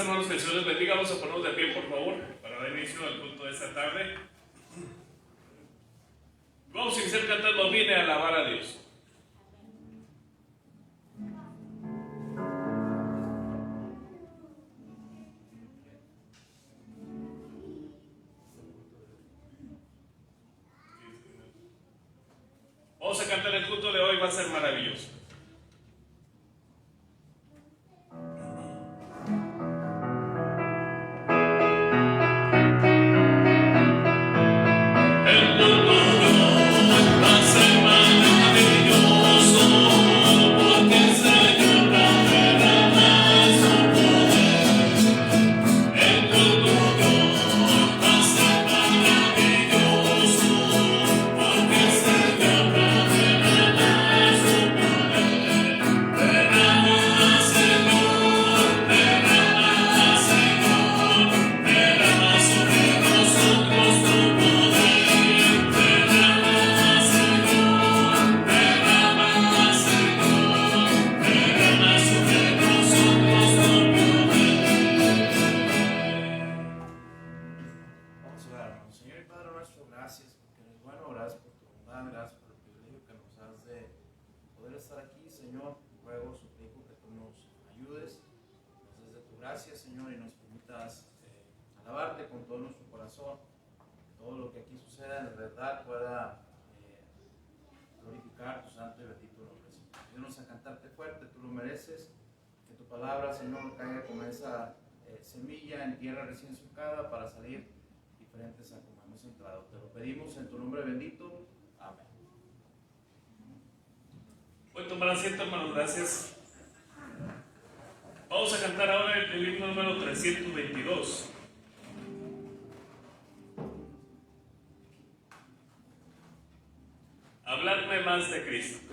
hermanos, que el Señor les bendiga. Vamos a ponernos de pie, por favor, para dar inicio al culto de esta tarde. Vamos a iniciar cantando "Vine a alabar a Dios". Vamos a cantar el culto de hoy, va a ser maravilloso. Señor, caiga como esa semilla en tierra recién surcada para salir diferentes a como hemos entrado. Te lo pedimos en tu nombre bendito. Amén. Pueden tomar asiento, hermanos, gracias. Vamos a cantar ahora el himno número 322. Hablarme más de Cristo.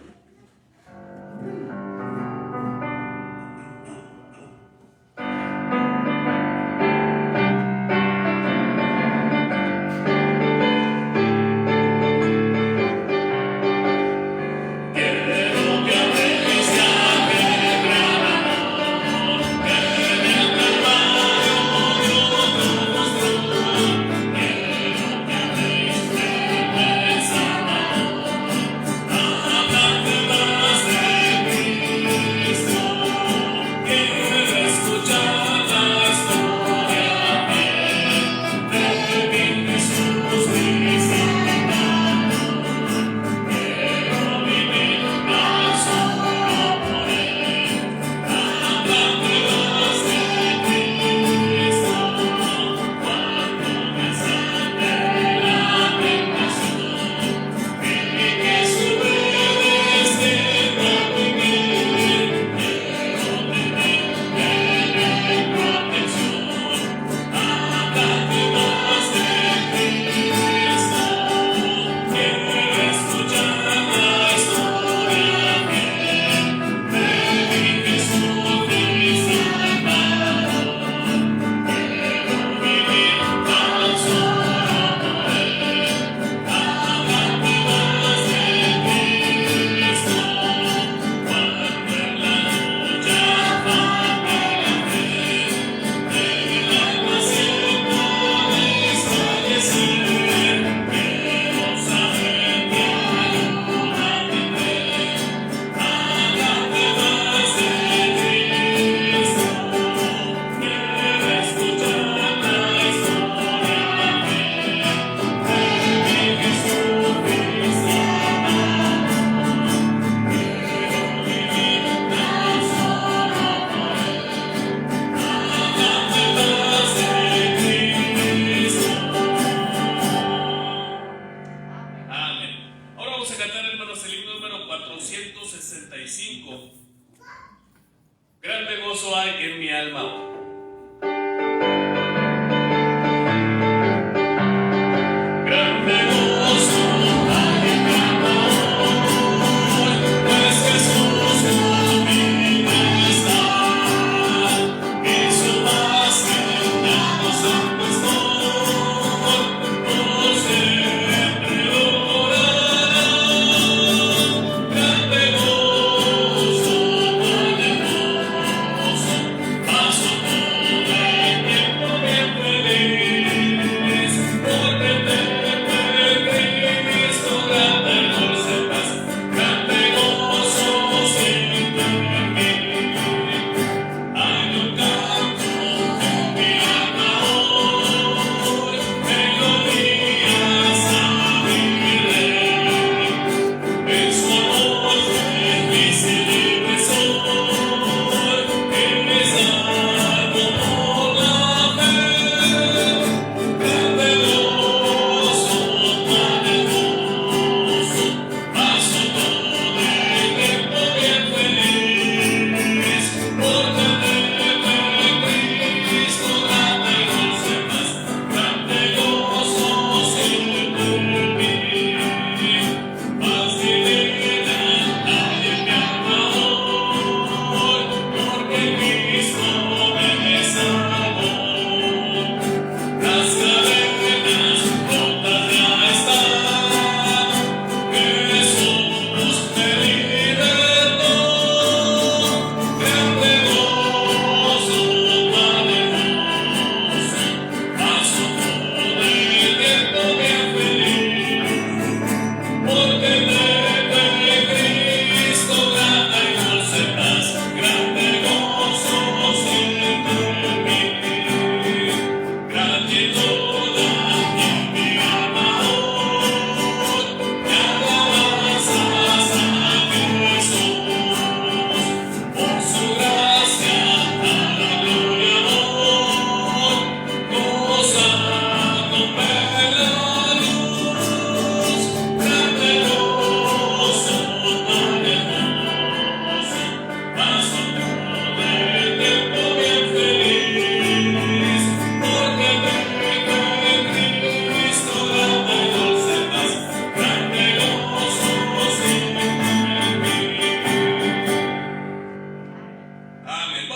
Paso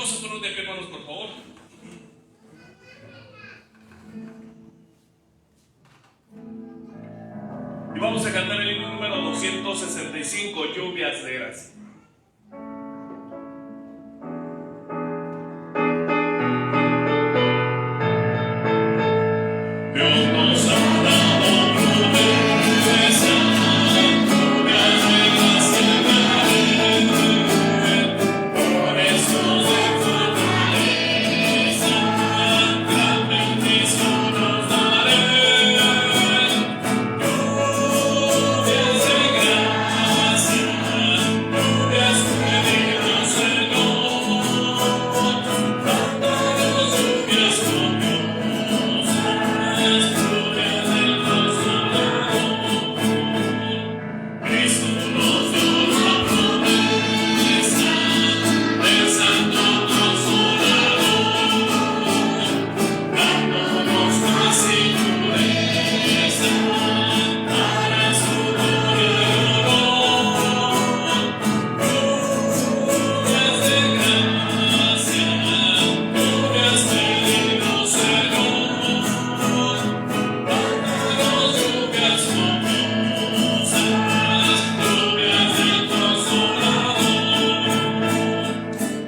Vamos a ponernos de pie, hermanos, por favor. Y vamos a cantar el himno número 265, Lluvias de Gracia. Dios nos ha dado promesa, lluvias de gracia caen, por eso de fortaleza, gran bendición nos daré. Lluvias de gracia, lluvias que vino Señor, dándonos lluvias copiosas. Cristo nos dio la promesa del Santo Consolador, dándonos paz y pureza para su gloria y honor. Lluvias de gracia, lluvias del divino Señor, dándonos lluvias copiosas.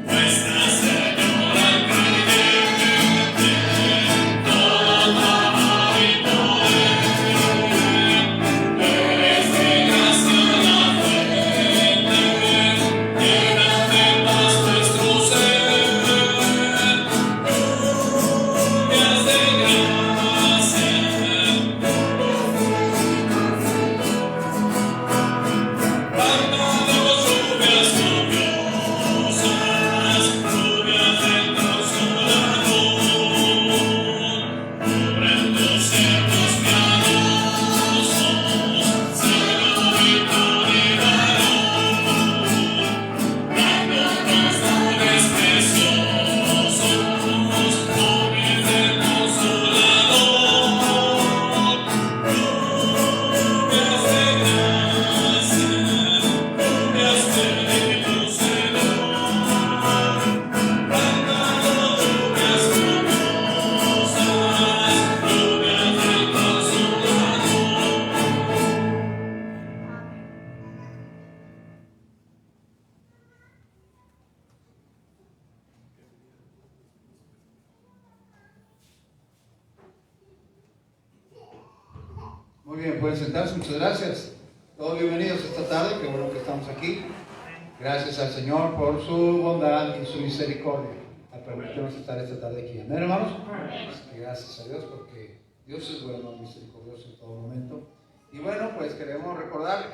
Nuestra Señora creyente, todo amor y poder, eres de gracia la fuente, llena de paz nuestro ser. Lluvias de gracia, dándonos lluvias copiosas, lluvias del Consolador, cubriendo ciertos piadosos, cielo y dándonos dones preciosos, dones del Consolador. Lluvias de gracia, lluvias del divino Señor, dándonos lluvias copiosas, lluvias del Muy bien, pueden sentarse, muchas gracias. Todos bienvenidos esta tarde, qué bueno que estamos aquí. Gracias al Señor por su bondad y su misericordia al permitirnos estar esta tarde aquí. Amén, hermanos. Gracias a Dios porque Dios es bueno y misericordioso en todo momento. Y bueno, pues queremos recordarle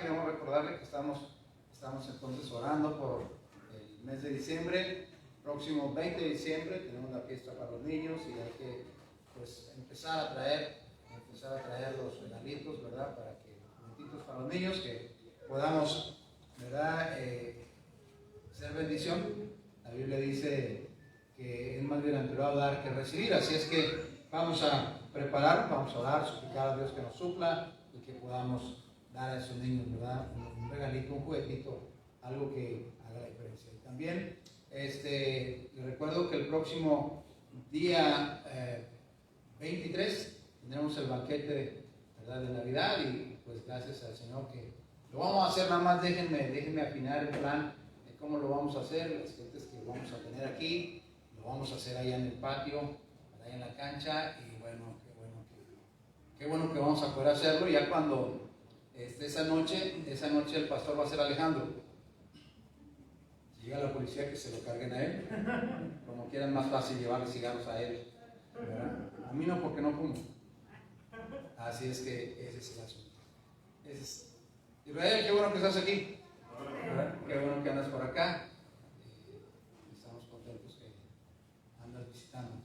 que estamos entonces orando por el mes de diciembre. Próximo 20 de diciembre tenemos la fiesta para los niños y hay que pues empezar a traer los regalitos, ¿verdad? Para que, regalitos para los niños, que podamos, ¿verdad? Ser bendición. La Biblia dice que es más bienaventurado dar que recibir, así es que vamos a preparar, vamos a orar, suplicar a Dios que nos supla y que podamos dar a esos niños, ¿verdad? Un regalito, un juguetito, algo que haga la diferencia. Y también, les recuerdo que el próximo día 23 tendremos el banquete, ¿verdad?, de Navidad y pues gracias al Señor que lo vamos a hacer. Nada más déjenme afinar el plan de cómo lo vamos a hacer, las gentes que vamos a tener aquí, lo vamos a hacer allá en el patio, allá en la cancha y bueno, qué bueno que vamos a poder hacerlo. Ya cuando esa noche el pastor va a ser Alejandro. Si llega la policía, que se lo carguen a él, como quieran, más fácil llevarle cigarros a él, ¿verdad? A mí no, porque no fumo. Así es que ese es el asunto. Israel, qué bueno que estás aquí. ¿Verdad? Qué bueno que andas por acá. Estamos contentos que andas visitando.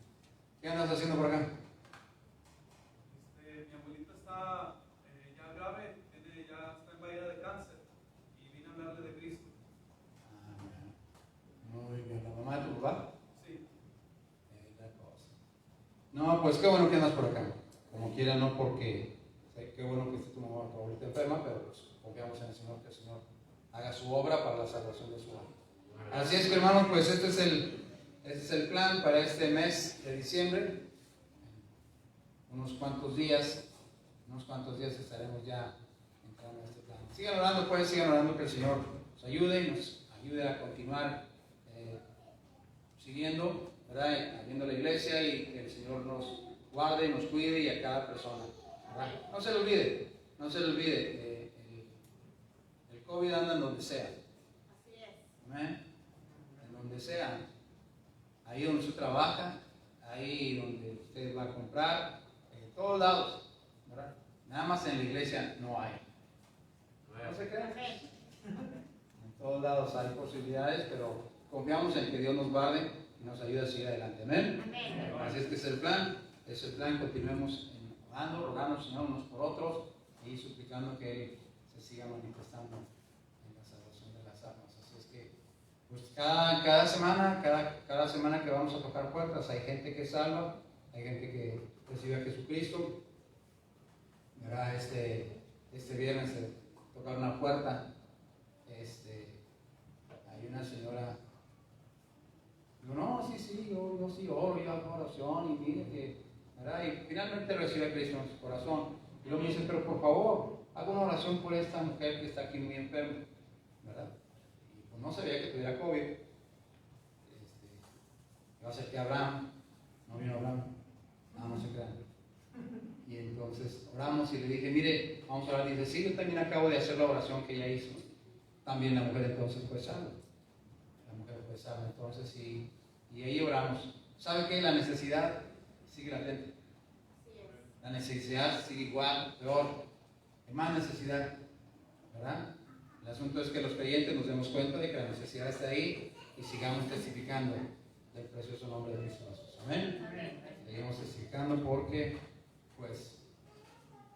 ¿Qué andas haciendo por acá? Mi abuelita está ya grave, ya está en bahía de cáncer y vine a hablarle de Cristo. Muy bien. ¿La mamá de tu papá? Sí. La cosa. No, pues qué bueno que andas por acá. Como quiera, no porque qué bueno que esté tu mamá, tu abuelita enferma, pero pues confiamos en el Señor, que el Señor haga su obra para la salvación de su alma. Así es que, hermanos, pues este es Ese es el plan para este mes de diciembre. Unos cuantos días estaremos ya entrando a este plan. Sigan orando, pues, sigan orando que el Señor nos ayude y nos ayude a continuar siguiendo, ¿verdad? Abriendo la iglesia, y que el Señor nos guarde, nos cuide, y a cada persona, ¿verdad? No se le olvide, el COVID anda en donde sea. Así es. Amén. En donde sea, ahí donde usted trabaja, ahí donde usted va a comprar, en todos lados, ¿verdad? Nada más en la iglesia no hay. No se crean. En todos lados hay posibilidades, pero confiamos en que Dios nos guarde y nos ayude a seguir adelante. Amén. Amén. Así es que es el plan, continuemos orando, rogando al Señor unos por otros y suplicando que se siga manifestando en la salvación de las almas. Así es que, pues cada semana que vamos a tocar puertas, hay gente que salva, hay gente que recibe a Jesucristo. ¿Verdad? Este viernes tocaron una puerta, hay una señora, digo, no, sí, yo sí oro, yo hago oración, y mire que, ¿verdad? Y finalmente recibe a Cristo en su corazón. Y luego me dice, pero por favor, haga una oración por esta mujer que está aquí muy enferma, ¿verdad? Y pues no sabía que tuviera COVID. Yo acerqué a Abraham, no vino Abraham, no se crean. Y entonces oramos y le dije, mire, vamos a orar. Y dice, sí, yo también acabo de hacer la oración que ella hizo. También la mujer entonces fue salva. La mujer fue salva entonces, y ahí oramos. ¿Sabe qué? La necesidad sigue latente. La necesidad sigue igual, peor. Hay más necesidad, ¿verdad? El asunto es que los creyentes nos demos cuenta de que la necesidad está ahí y sigamos testificando del precioso nombre de Cristo Jesús. Amén. Seguimos testificando porque, pues,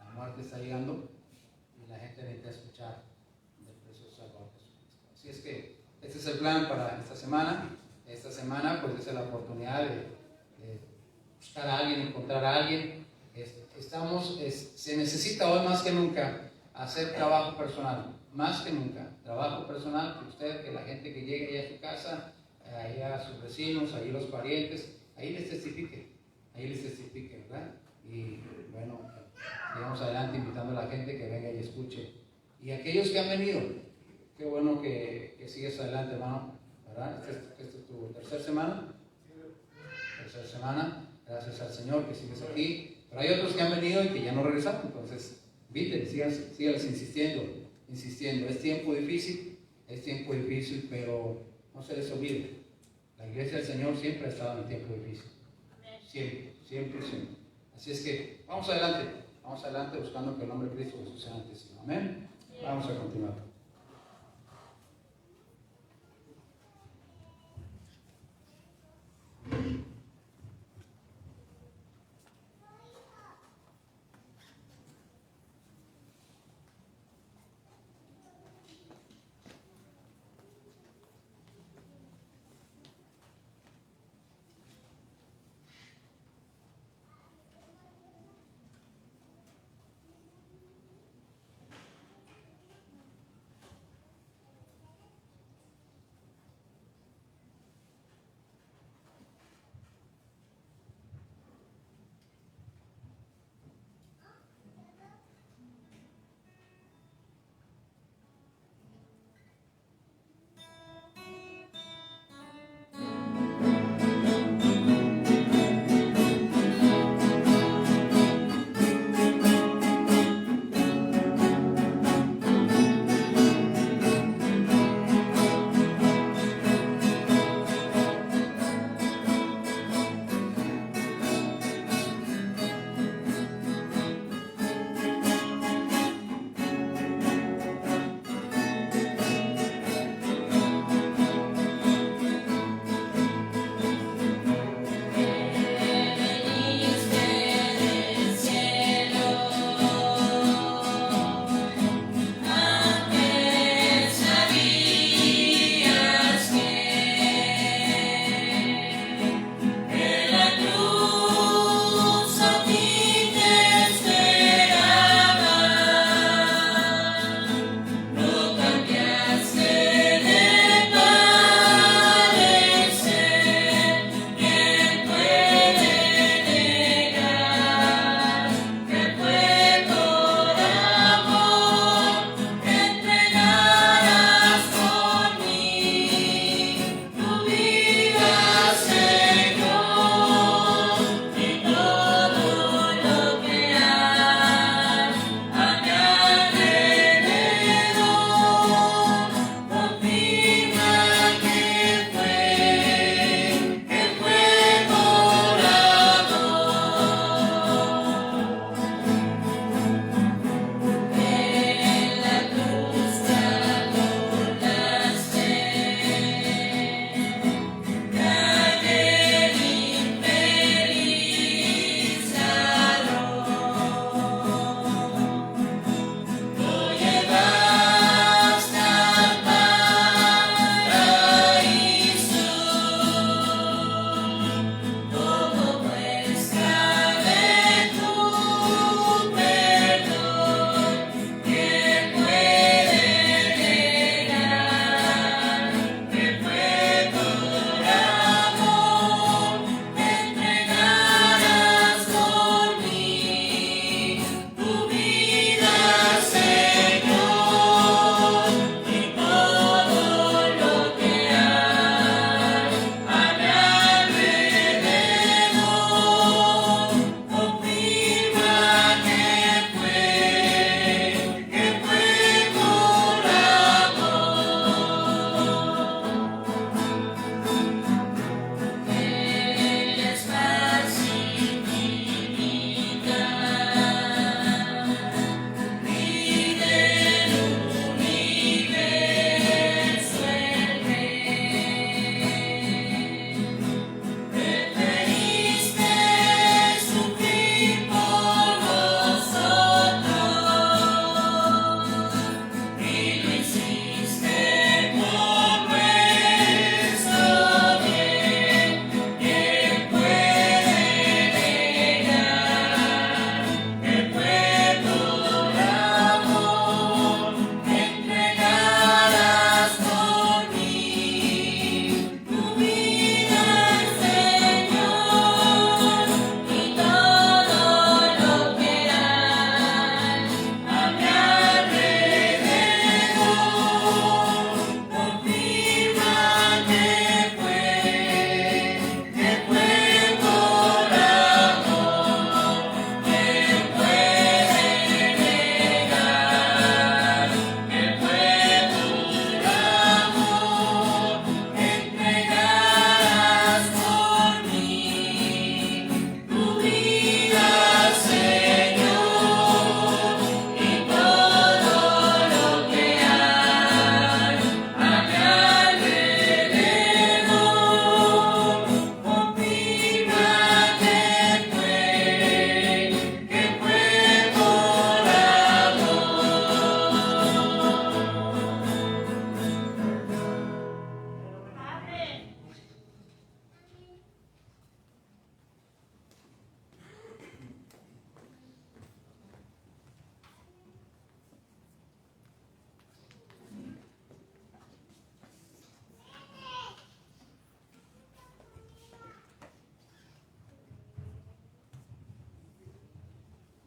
la muerte está llegando y la gente necesita escuchar del precioso Salvador Jesucristo. Así es que este es el plan para esta semana. Esta semana, pues, es la oportunidad de buscar a alguien, encontrar a alguien. Se necesita hoy más que nunca hacer trabajo personal, más que nunca, trabajo personal, que la gente que llegue ahí a su casa, ahí a sus vecinos, ahí los parientes, ahí les testifique, ¿verdad? Y bueno, sigamos adelante invitando a la gente que venga y escuche. Y aquellos que han venido, qué bueno que sigues adelante, hermano, ¿verdad? Esta es tu tercera semana. Gracias al Señor que sigues aquí. Pero hay otros que han venido y que ya no regresaron, entonces inviten, síganles insistiendo. Es tiempo difícil, pero no se les olvide. La iglesia del Señor siempre ha estado en el tiempo difícil. Siempre. Así es que vamos adelante buscando que el nombre de Cristo Jesús sea antes. Amén. Vamos a continuar.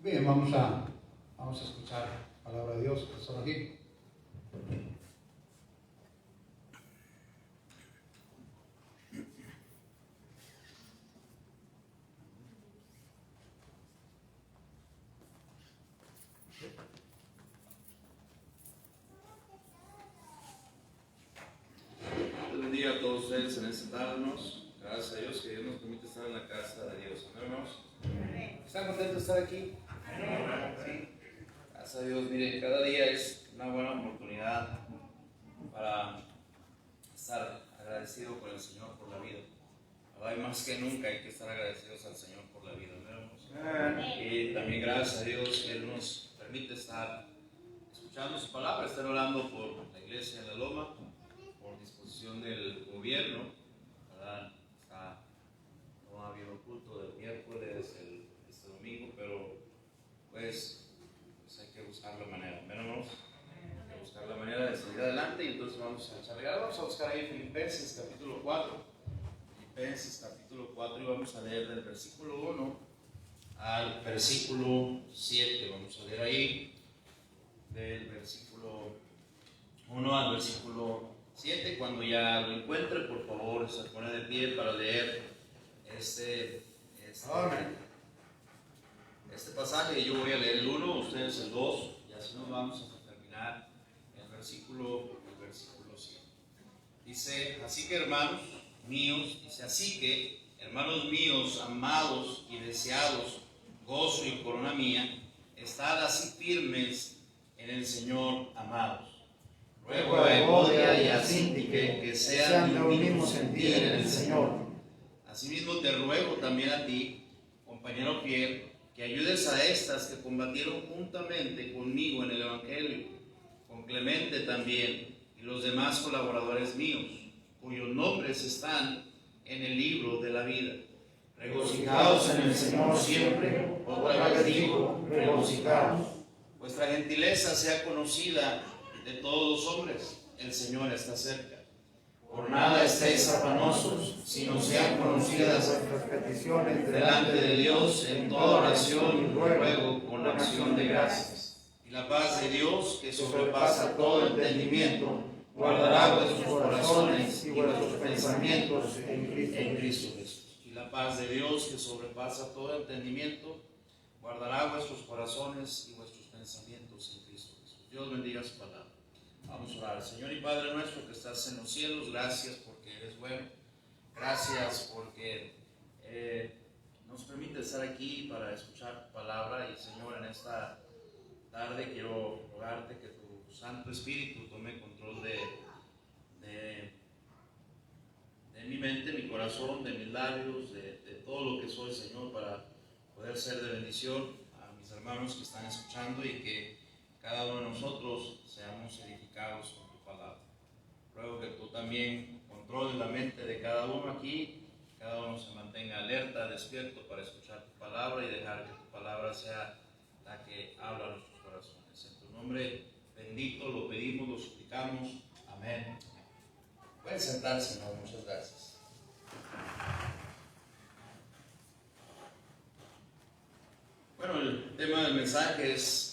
Bien, vamos a escuchar la palabra de Dios que está aquí. Buen día a todos ustedes en esta tarde, hermanos. Gracias a Dios que Dios nos permite estar en la casa de Dios. ¿No, hermanos? ¿Están contentos de estar aquí? Sí. Gracias a Dios. Mire, cada día es una buena oportunidad para estar agradecido con el Señor por la vida. Ahora más que nunca hay que estar agradecidos al Señor por la vida, ¿no, hermanos? Y también gracias a Dios que Él nos permite estar escuchando su palabra, estar orando por la iglesia en La Loma, por disposición del gobierno, ¿verdad? No ha habido culto del miércoles, este domingo, pero pues hay que buscar la manera, hermanos, hay que buscar la manera de salir adelante. Y entonces vamos a echarle ganas. Vamos a buscar ahí Filipenses capítulo 4, Filipenses capítulo 4, y vamos a leer del versículo 1 al versículo 7, vamos a leer ahí del versículo 1 al versículo 7. Cuando ya lo encuentre, por favor, se pone de pie para leer este pasaje. Yo voy a leer el 1, ustedes el 2, y así nos vamos a terminar el versículo 7. Dice, así que hermanos míos, amados y deseados, gozo y corona mía, estad así firmes en el Señor, amados. Ruego a Evodia y a Síntique que sean de un mismo sentir en el Señor. Asimismo te ruego también a ti, compañero fiel, que ayudes a estas que combatieron juntamente conmigo en el Evangelio, con Clemente también y los demás colaboradores míos, cuyos nombres están en el libro de la vida. Regocijaos en el Señor siempre, otra vez digo, regocijaos. Vuestra gentileza sea conocida de todos los hombres, el Señor está cerca. Por nada estéis afanosos, sino sean conocidas vuestras peticiones delante de Dios en toda oración y ruego con acción de gracias. Y la paz de Dios, que sobrepasa todo entendimiento, guardará vuestros corazones y vuestros pensamientos en Cristo Jesús. Y la paz de Dios, que sobrepasa todo entendimiento, guardará vuestros corazones y vuestros pensamientos en Cristo Jesús. Dios bendiga su palabra. Vamos a orar. Señor y Padre nuestro que estás en los cielos, gracias porque eres bueno. Gracias porque nos permite estar aquí para escuchar tu palabra. Y Señor, en esta tarde quiero rogarte que tu Santo Espíritu tome control de mi mente, mi corazón, de mis labios, de todo lo que soy, Señor, para poder ser de bendición a mis hermanos que están escuchando y que cada uno de nosotros seamos edificados con tu palabra. Ruego que tú también controles la mente de cada uno aquí, cada uno se mantenga alerta, despierto para escuchar tu palabra y dejar que tu palabra sea la que habla a nuestros corazones. En tu nombre bendito lo pedimos, lo suplicamos. Amén. Pueden sentarse, hermano. Muchas gracias. Bueno, el tema del mensaje es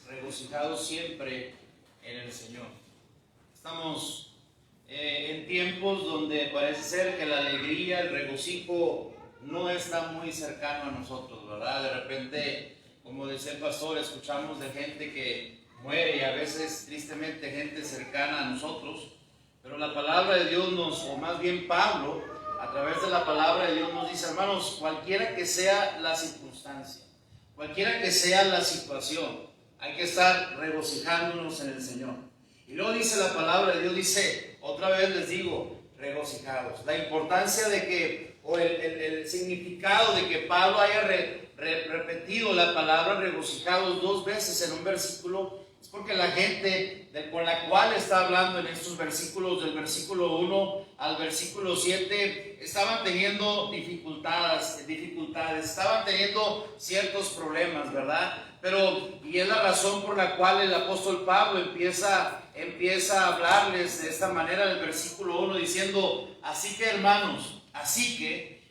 regocijados siempre en el Señor. Estamos en tiempos donde parece ser que la alegría, el regocijo no está muy cercano a nosotros, ¿verdad? De repente, como decía el pastor, escuchamos de gente que muere y a veces tristemente gente cercana a nosotros, pero la palabra de Dios o más bien Pablo, a través de la palabra de Dios nos dice, hermanos, cualquiera que sea la circunstancia, cualquiera que sea la situación, hay que estar regocijándonos en el Señor. Y luego dice la palabra de Dios, dice, otra vez les digo, regocijados. La importancia de que, o el significado de que Pablo haya repetido la palabra regocijados 2 veces en un versículo, es porque la gente con la cual está hablando en estos versículos, del versículo 1 al versículo 7, estaban teniendo dificultades, estaban teniendo ciertos problemas, ¿verdad? Y es la razón por la cual el apóstol Pablo empieza a hablarles de esta manera en el versículo 1 diciendo, así que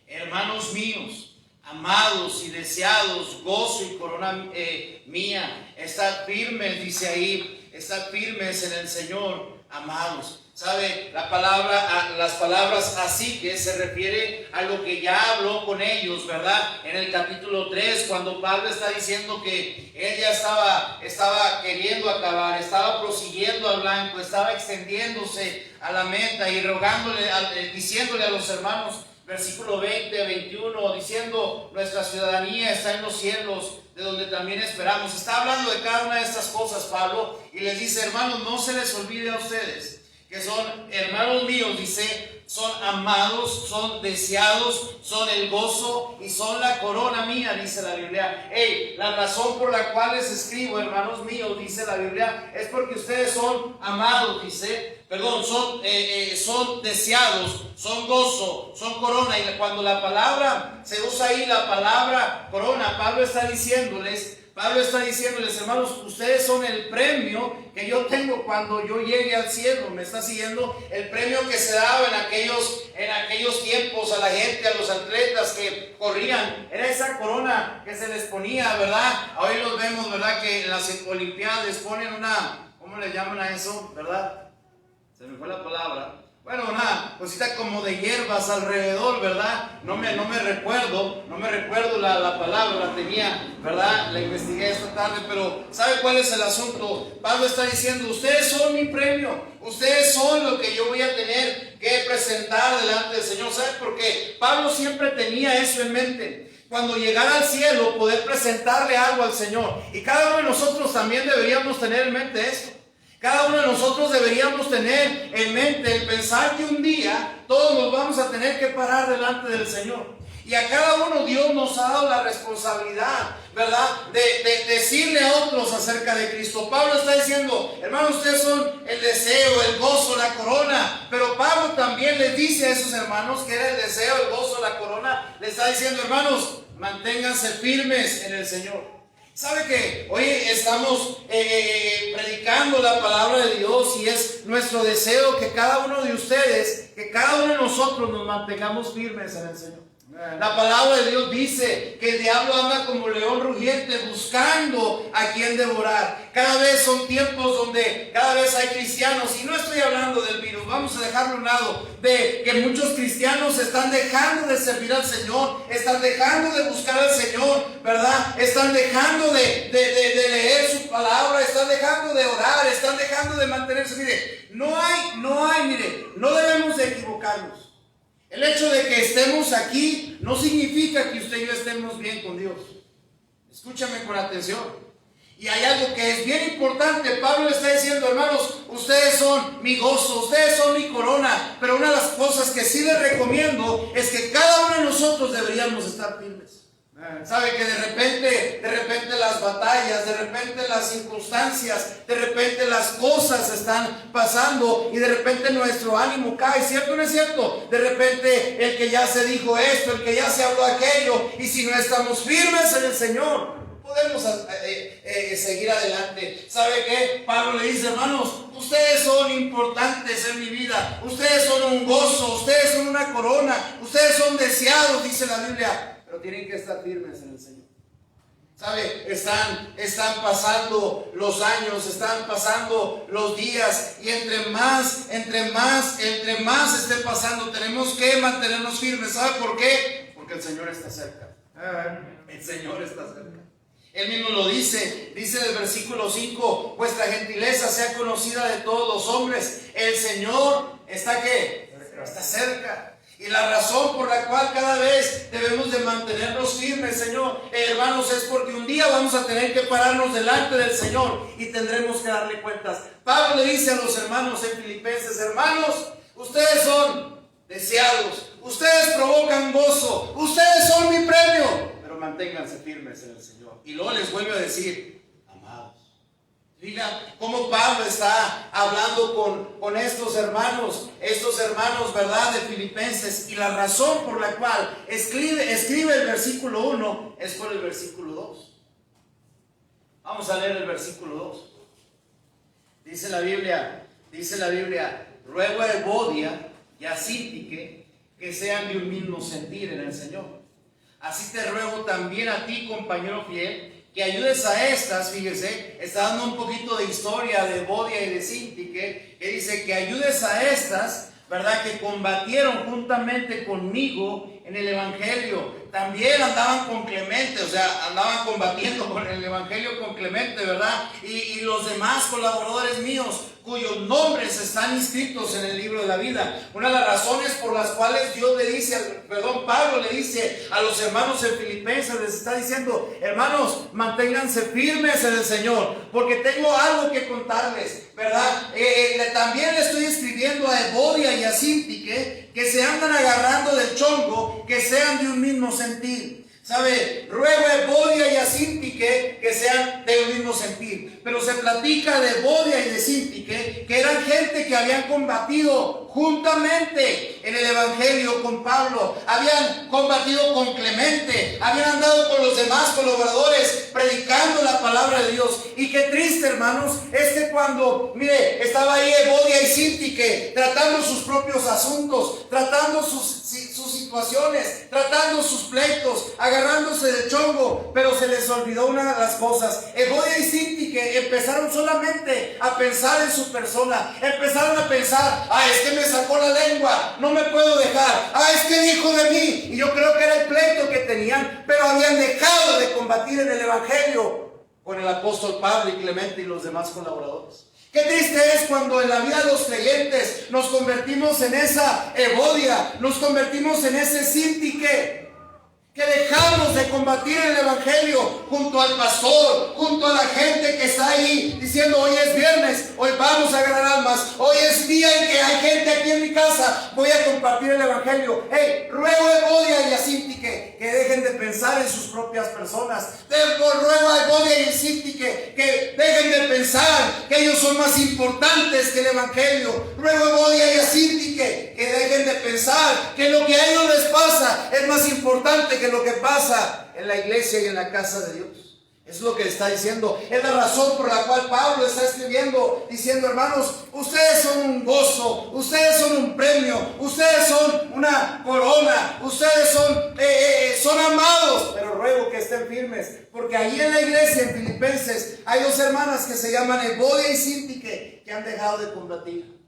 hermanos míos, amados y deseados, gozo y corona mía, estad firmes, dice ahí, estad firmes en el Señor, amados. ¿Sabe? Las palabras así que se refiere a lo que ya habló con ellos, ¿verdad? En el capítulo 3, cuando Pablo está diciendo que él ya estaba queriendo acabar, estaba prosiguiendo al blanco, estaba extendiéndose a la meta y rogándole, diciéndole a los hermanos, versículo 20, 21, diciendo, nuestra ciudadanía está en los cielos, de donde también esperamos. Está hablando de cada una de estas cosas Pablo, y les dice, hermanos, no se les olvide a ustedes, que son hermanos míos, dice, son amados, son deseados, son el gozo y son la corona mía, dice la Biblia. La razón por la cual les escribo, hermanos míos, dice la Biblia, es porque ustedes son amados, dice, son deseados, son gozo, son corona. Y cuando la palabra se usa ahí, la palabra corona, Pablo está diciéndoles, hermanos, ustedes son el premio que yo tengo cuando yo llegue al cielo. Me está siguiendo el premio que se daba en aquellos tiempos a la gente, a los atletas que corrían. Era esa corona que se les ponía, ¿verdad? Hoy los vemos, ¿verdad? Que en las olimpiadas les ponen una, ¿cómo le llaman a eso? ¿Verdad? Se me fue la palabra. Bueno, una cosita como de hierbas alrededor, ¿verdad? No me recuerdo la palabra, la tenía, ¿verdad? La investigué esta tarde, pero ¿sabe cuál es el asunto? Pablo está diciendo, ustedes son mi premio, ustedes son lo que yo voy a tener que presentar delante del Señor. ¿Sabe por qué? Pablo siempre tenía eso en mente. Cuando llegara al cielo, poder presentarle algo al Señor. Y cada uno de nosotros también deberíamos tener en mente eso. Cada uno de nosotros deberíamos tener en mente el pensar que un día todos nos vamos a tener que parar delante del Señor. Y a cada uno Dios nos ha dado la responsabilidad, ¿verdad? De decirle a otros acerca de Cristo. Pablo está diciendo, hermanos, ustedes son el deseo, el gozo, la corona. Pero Pablo también les dice a esos hermanos que era el deseo, el gozo, la corona. Le está diciendo, hermanos, manténganse firmes en el Señor. ¿Sabe que hoy estamos predicando la palabra de Dios y es nuestro deseo que cada uno de ustedes, que cada uno de nosotros nos mantengamos firmes en el Señor? La palabra de Dios dice que el diablo anda como león rugiente buscando a quien devorar. Cada vez son tiempos donde cada vez hay cristianos, y no estoy hablando del virus, vamos a dejarlo a un lado, de que muchos cristianos están dejando de servir al Señor, están dejando de buscar al Señor, ¿verdad? Están dejando de leer su palabra, están dejando de orar, están dejando de mantenerse. Mire, no debemos de equivocarnos. El hecho de que estemos aquí no significa que usted y yo estemos bien con Dios. Escúchame con atención. Y hay algo que es bien importante. Pablo le está diciendo, hermanos, ustedes son mi gozo, ustedes son mi corona. Pero una de las cosas que sí les recomiendo es que cada uno de nosotros deberíamos estar firmes. Sabe que de repente las batallas, de repente las circunstancias, de repente las cosas están pasando y de repente nuestro ánimo cae, ¿cierto o no es cierto? De repente el que ya se dijo esto, el que ya se habló aquello, y si no estamos firmes en el Señor, podemos seguir adelante. ¿Sabe qué? Pablo le dice, hermanos, ustedes son importantes en mi vida, ustedes son un gozo, ustedes son una corona, ustedes son deseados, dice la Biblia. Pero tienen que estar firmes en el Señor. ¿Sabe? Están pasando los años, están pasando los días, y entre más esté pasando, tenemos que mantenernos firmes. ¿Sabe por qué? Porque el Señor está cerca. El Señor está cerca. Él mismo lo dice en el versículo 5, vuestra gentileza sea conocida de todos los hombres. El Señor está ¿qué? Está cerca. Y la razón por la cual cada vez debemos de mantenernos firmes, Señor, hermanos, es porque un día vamos a tener que pararnos delante del Señor y tendremos que darle cuentas. Pablo le dice a los hermanos en Filipenses, hermanos, ustedes son deseados, ustedes provocan gozo, ustedes son mi premio, pero manténganse firmes en el Señor. Y luego les vuelve a decir, amados. Mira cómo Pablo está hablando con estos hermanos, ¿verdad? De Filipenses. Y la razón por la cual escribe el versículo 1 es por el versículo 2. Vamos a leer el versículo 2. Dice la Biblia, ruego a Evodia y a Síntique que sean de un mismo sentir en el Señor. así te ruego también a ti, compañero fiel, que ayudes a estas, fíjese, está dando un poquito de historia de Evodia y de Síntique, que dice que ayudes a estas, ¿verdad?, que combatieron juntamente conmigo en el Evangelio. También andaban con Clemente, o sea, andaban combatiendo con el Evangelio con Clemente, ¿verdad? Y los demás colaboradores míos, cuyos nombres están inscritos en el libro de la vida. Una de las razones por las cuales Dios le dice, Pablo le dice a los hermanos en Filipenses, les está diciendo: hermanos, manténganse firmes en el Señor, porque tengo algo que contarles, ¿verdad? También le estoy escribiendo a Evodia y a Síntique, que se andan agarrando del chongo, que sean de un mismo sentir. ¿Sabe? Ruego a Evodia y a Síntique que sean de un mismo sentir. Pero se platica de Evodia y de Síntique, que eran gente que habían combatido juntamente en el Evangelio con Pablo, habían combatido con Clemente, habían andado con los demás colaboradores predicando la palabra de Dios. Y qué triste, hermanos, es que cuando, mire, estaba ahí Evodia y Síntique tratando sus propios asuntos, tratando sus situaciones, tratando sus pleitos, agarrándose de chongo, pero se les olvidó una de las cosas. Evodia y Síntique empezaron solamente a pensar en su persona, empezaron a pensar: es que me sacó la lengua, no me puedo dejar, es que dijo de mí. Y yo creo que era el pleito que tenían, pero habían dejado de combatir en el Evangelio con el apóstol Pablo y Clemente y los demás colaboradores. Qué triste es cuando en la vida de los creyentes nos convertimos en esa Evodia, nos convertimos en ese Síntique, que dejamos de combatir el Evangelio junto al pastor, junto a la gente que está ahí diciendo: hoy es viernes, hoy vamos a ganar almas, hoy es día en que hay gente aquí en mi casa, voy a compartir el Evangelio. Ruego a Evodia y a Síntique que dejen de pensar en sus propias personas. Ruego a Evodia y a Síntique que dejen de pensar que ellos son más importantes que el Evangelio. Ruego a Evodia y a Síntique que dejen de pensar que lo que a ellos les pasa es más importante que lo que pasa en la iglesia y en la casa de Dios. Es lo que está diciendo. Es la razón por la cual Pablo está escribiendo, diciendo: hermanos, ustedes son un gozo, ustedes son un premio, ustedes son una corona, ustedes son amados, pero ruego que estén firmes, porque allí en la iglesia en Filipenses hay dos hermanas que se llaman Evodia y Síntique, que han dejado de combatir.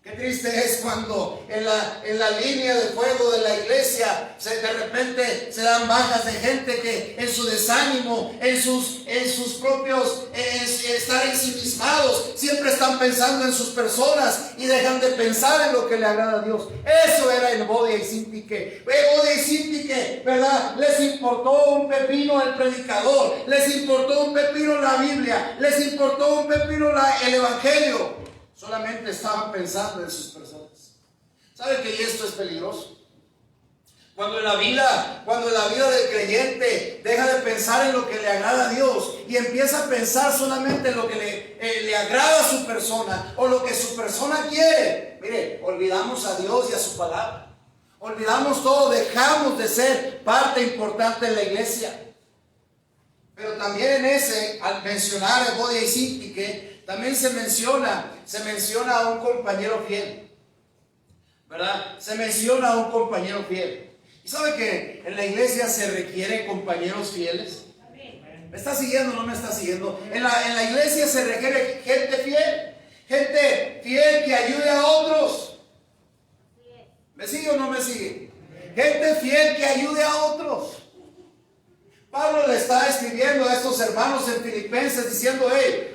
Qué triste es cuando en la línea de fuego de la iglesia de repente se dan bajas de gente que en su desánimo, en sus propios estar ensimismados, siempre están pensando en sus personas y dejan de pensar en lo que le agrada a Dios. Eso era Evodia y Síntique. Evodia y Síntique, ¿verdad? Les importó un pepino el predicador, les importó un pepino la Biblia, les importó un pepino el Evangelio. Solamente estaban pensando en sus personas. ¿Sabe que esto es peligroso? Cuando en la vida del creyente deja de pensar en lo que le agrada a Dios y empieza a pensar solamente en lo que le agrada a su persona o lo que su persona quiere, mire, olvidamos a Dios y a su palabra. Olvidamos todo, dejamos de ser parte importante de la iglesia. Pero también al mencionar a Evodia y Síntique, también se menciona a un compañero fiel, ¿verdad? Se menciona a un compañero fiel. ¿Y sabe que en la iglesia se requieren compañeros fieles? ¿Me está siguiendo o no me está siguiendo? En la iglesia se requiere gente fiel que ayude a otros. ¿Me sigue o no me sigue? Gente fiel que ayude a otros. Pablo le está escribiendo a estos hermanos en Filipenses diciendo: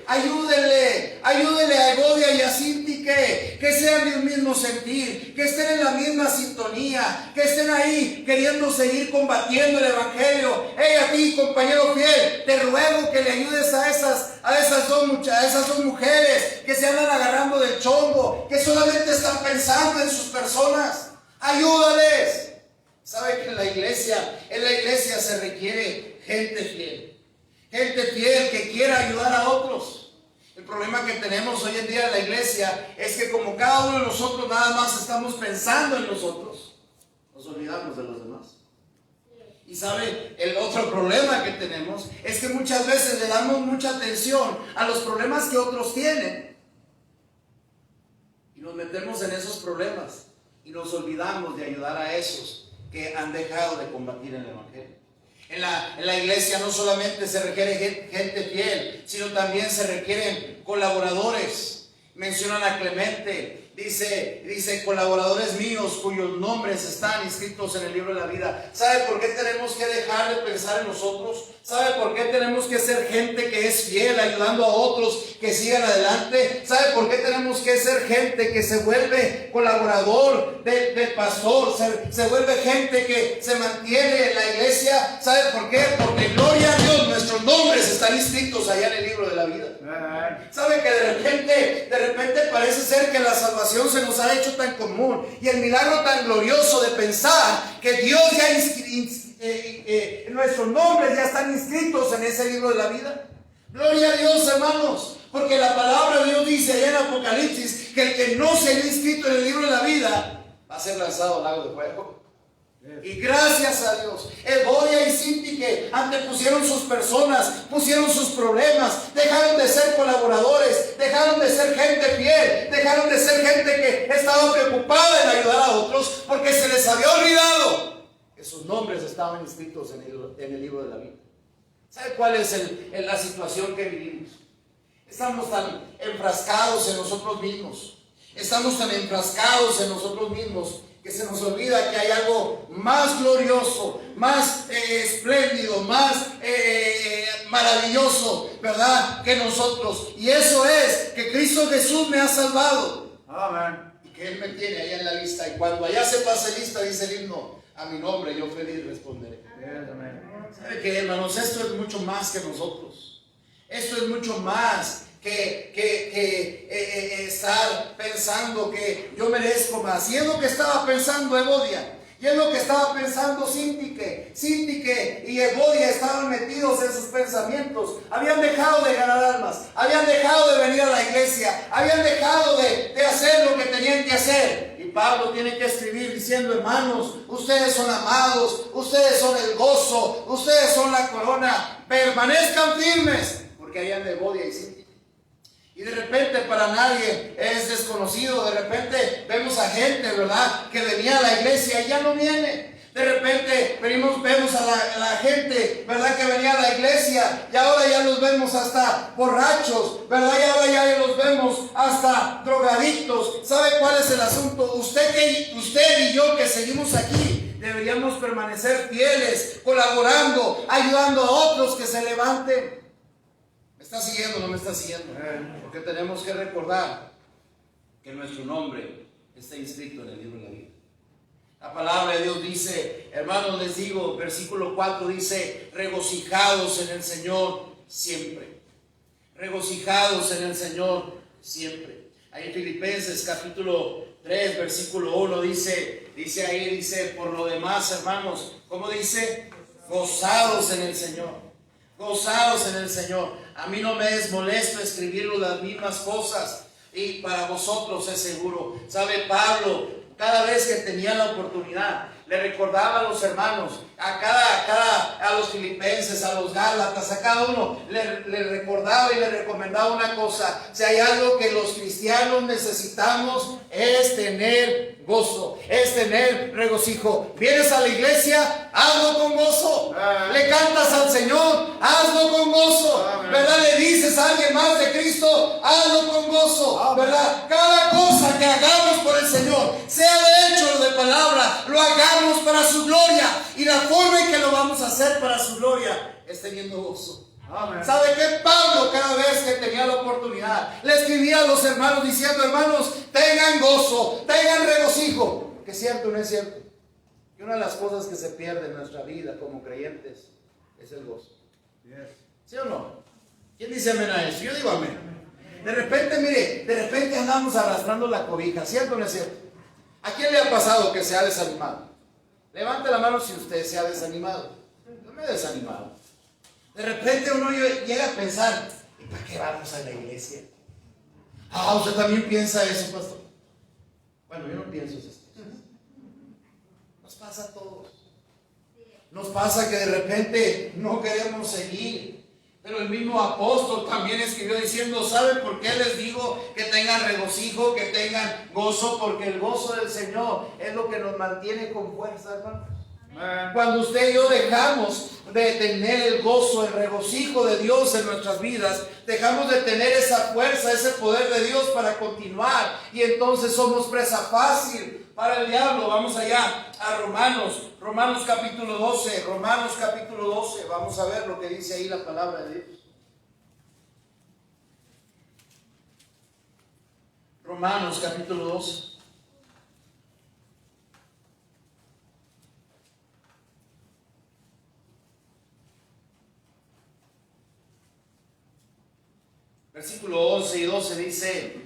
ayúdenle a Evodia y a Síntique, que sean de un mismo sentir, que estén en la misma sintonía, que estén ahí queriendo seguir combatiendo el Evangelio. A ti, compañero fiel, te ruego que le ayudes a esas dos mujeres que se andan agarrando del chongo, que solamente están pensando en sus personas. Ayúdales. ¿Sabe que en la iglesia se requiere gente fiel que quiera ayudar a otros? El problema que tenemos hoy en día en la iglesia es que como cada uno de nosotros nada más estamos pensando en nosotros, nos olvidamos de los demás. Y sabe, el otro problema que tenemos es que muchas veces le damos mucha atención a los problemas que otros tienen y nos metemos en esos problemas y nos olvidamos de ayudar a esos que han dejado de combatir el Evangelio. En la iglesia no solamente se requiere gente fiel, sino también se requieren colaboradores. Mencionan a Clemente. Dice colaboradores míos cuyos nombres están inscritos en el libro de la vida. ¿Sabe por qué tenemos que dejar de pensar en nosotros? ¿Sabe por qué tenemos que ser gente que es fiel, ayudando a otros que sigan adelante? ¿Sabe por qué tenemos que ser gente que se vuelve colaborador del pastor? Se vuelve gente que se mantiene en la iglesia. ¿Sabe por qué? Porque gloria a Dios, nuestros nombres están inscritos allá en el libro de la vida. ¿Sabe que de repente parece ser que la salvación se nos ha hecho tan común y el milagro tan glorioso de pensar que Dios ya nuestros nombres ya están inscritos en ese libro de la vida? Gloria a Dios, hermanos, porque la palabra de Dios dice allá en Apocalipsis que el que no se haya inscrito en el libro de la vida va a ser lanzado al lago de fuego. Y gracias a Dios, Evodia y Síntique antepusieron sus personas, pusieron sus problemas, dejaron de ser colaboradores, dejaron de ser gente fiel, dejaron de ser gente que estaba preocupada en ayudar a otros, porque se les había olvidado que sus nombres estaban inscritos en el libro de la vida. ¿Sabe cuál es la situación que vivimos? Estamos tan enfrascados en nosotros mismos, estamos tan enfrascados en nosotros mismos, que se nos olvida que hay algo más glorioso, más espléndido, más maravilloso, ¿verdad?, que nosotros. Y eso es que Cristo Jesús me ha salvado. Amén. Y que Él me tiene allá en la lista. Y cuando allá se pase lista, dice el himno, a mi nombre yo feliz responderé. Amén. ¿Sabe qué, hermanos? Esto es mucho más que nosotros. Esto es mucho más que estar pensando que yo merezco más. Y es lo que estaba pensando Evodia, y es lo que estaba pensando Síntique. Síntique y Evodia estaban metidos en sus pensamientos. Habían dejado de ganar almas, habían dejado de venir a la iglesia, habían dejado de hacer lo que tenían que hacer. Y Pablo tiene que escribir diciendo: hermanos, ustedes son amados, ustedes son el gozo, ustedes son la corona, permanezcan firmes, porque allá en Evodia y Síntique. Y de repente para nadie es desconocido, de repente vemos a gente, ¿verdad?, que venía a la iglesia y ya no viene. De repente vemos a la gente, ¿verdad?, que venía a la iglesia y ahora ya los vemos hasta borrachos, ¿verdad?, y ahora ya los vemos hasta drogadictos. ¿Sabe cuál es el asunto? Usted y yo que seguimos aquí deberíamos permanecer fieles, colaborando, ayudando a otros que se levanten. ¿Me está siguiendo o no me está siguiendo? Porque tenemos que recordar que nuestro nombre está inscrito en el libro de la vida. La palabra de Dios dice, hermanos, les digo, versículo 4 dice: regocijados en el Señor siempre. Regocijados en el Señor siempre. Ahí en Filipenses capítulo 3, versículo 1 dice, por lo demás, hermanos, ¿cómo dice? Gozados en el Señor. Gozados en el Señor. A mí no me es molesto escribirlo las mismas cosas, y para vosotros es seguro. ¿Sabe? Pablo, cada vez que tenía la oportunidad, le recordaba a los hermanos, a los filipenses, a los gálatas, a cada uno, le recordaba y le recomendaba una cosa: si hay algo que los cristianos necesitamos, es tener gozo, es tener regocijo. Vienes a la iglesia, hazlo con gozo. Le cantas al Señor, hazlo con gozo. ¿Verdad? Le dices a alguien más de Cristo, hazlo con gozo. ¿Verdad? Cada cosa que hagamos por el Señor, sea de hecho o de palabra, lo hagamos para su gloria. Y la forma en que lo vamos a hacer para su gloria es teniendo gozo. Amén. ¿Sabe qué? Pablo, cada vez que tenía la oportunidad, le escribía a los hermanos diciendo: hermanos, tengan gozo, tengan regocijo. Porque es cierto o no es cierto, que una de las cosas que se pierde en nuestra vida como creyentes es el gozo. ¿Sí o no? ¿Quién dice amén a eso? Yo digo amén. De repente andamos arrastrando la cobija, ¿cierto o no es cierto? ¿A quién le ha pasado que se ha desanimado? Levante la mano si usted se ha desanimado. Yo me he desanimado. De repente uno llega a pensar: ¿y para qué vamos a la iglesia? ¿Usted también piensa eso, pastor? Bueno, yo no pienso esas cosas. Nos pasa a todos. Nos pasa que de repente no queremos seguir. Pero el mismo apóstol también escribió diciendo: ¿saben por qué les digo que tengan regocijo, que tengan gozo? Porque el gozo del Señor es lo que nos mantiene con fuerza, hermanos. Cuando usted y yo dejamos de tener el gozo, el regocijo de Dios en nuestras vidas, dejamos de tener esa fuerza, ese poder de Dios para continuar, y entonces somos presa fácil para el diablo. Vamos allá a Romanos capítulo 12, vamos a ver lo que dice ahí la palabra de Dios. Romanos capítulo 12. Versículo 11 y 12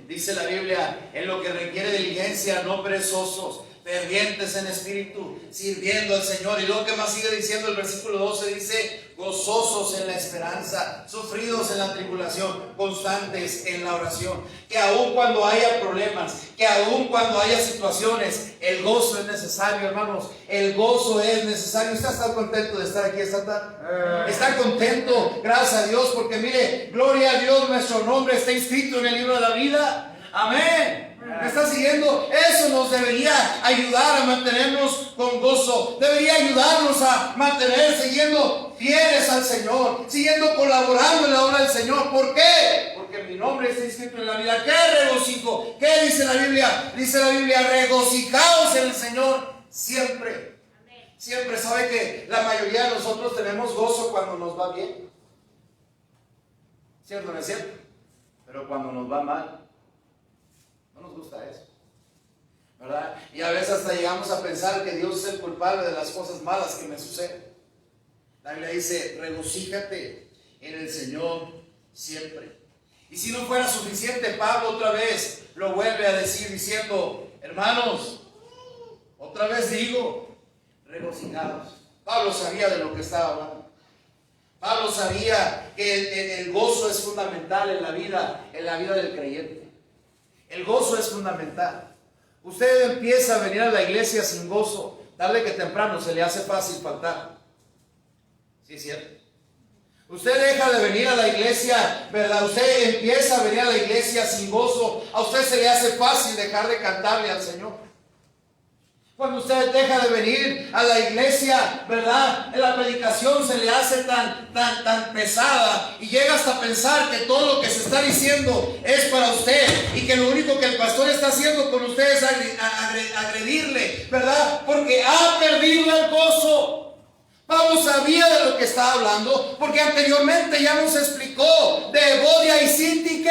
dice la Biblia: en lo que requiere diligencia, no perezosos, fervientes en espíritu, sirviendo al Señor. Y luego, ¿qué más sigue diciendo el versículo 12? Dice: gozosos en la esperanza, sufridos en la tribulación, constantes en la oración. Que aun cuando haya problemas, que aun cuando haya situaciones, el gozo es necesario, hermanos. El gozo es necesario. ¿Usted está contento de estar aquí esta tarde? ¿Está contento? Gracias a Dios, porque mire, gloria a Dios, nuestro nombre está inscrito en el libro de la vida. Amén. ¿Me está siguiendo? Eso nos debería ayudar a mantenernos con gozo. Debería ayudarnos a mantener siguiendo fieles al Señor, siguiendo colaborando en la obra del Señor. ¿Por qué? Porque mi nombre está inscrito en la vida. ¿Qué regocijo? ¿Qué dice la Biblia? Dice la Biblia: regocijaos en el Señor siempre. Siempre. ¿Sabe que la mayoría de nosotros tenemos gozo cuando nos va bien? ¿Cierto o no es cierto? Pero cuando nos va mal, no nos gusta eso, ¿verdad? Y a veces hasta llegamos a pensar que Dios es el culpable de las cosas malas que me suceden. La Biblia dice: regocíjate en el Señor siempre. Y si no fuera suficiente, Pablo otra vez lo vuelve a decir diciendo: hermanos, otra vez digo, regocijaos. Pablo sabía de lo que estaba hablando. Pablo sabía que el gozo es fundamental en la vida del creyente. El gozo es fundamental. Usted empieza a venir a la iglesia sin gozo, tarde que temprano se le hace fácil faltar. ¿Sí es cierto? Usted deja de venir a la iglesia, ¿verdad? Usted empieza a venir a la iglesia sin gozo, a usted se le hace fácil dejar de cantarle al Señor. Cuando usted deja de venir a la iglesia, ¿verdad? La predicación se le hace tan pesada y llega hasta pensar que todo lo que se está diciendo es para usted y que lo único que el pastor está haciendo con usted es agredirle, ¿verdad? Porque ha perdido el gozo. Pablo sabía de lo que estaba hablando, porque anteriormente ya nos explicó de Evodia y Síntique.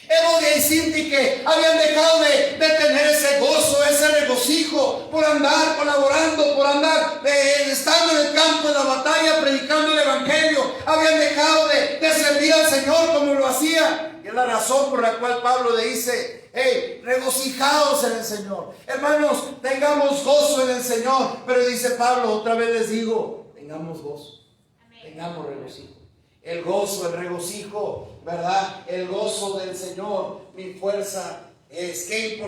Evodia y Síntique habían dejado de tener ese gozo, ese regocijo por andar colaborando, por andar estando en el campo de la batalla predicando el evangelio. Habían dejado de servir al Señor como lo hacían. Y es la razón por la cual Pablo le dice: hey, regocijaos en el Señor. Hermanos, tengamos gozo en el Señor. Pero dice Pablo, otra vez les digo, tengamos gozo. Amén. Tengamos regocijo. El gozo, el regocijo, ¿verdad? El gozo del Señor, mi fuerza es. Qué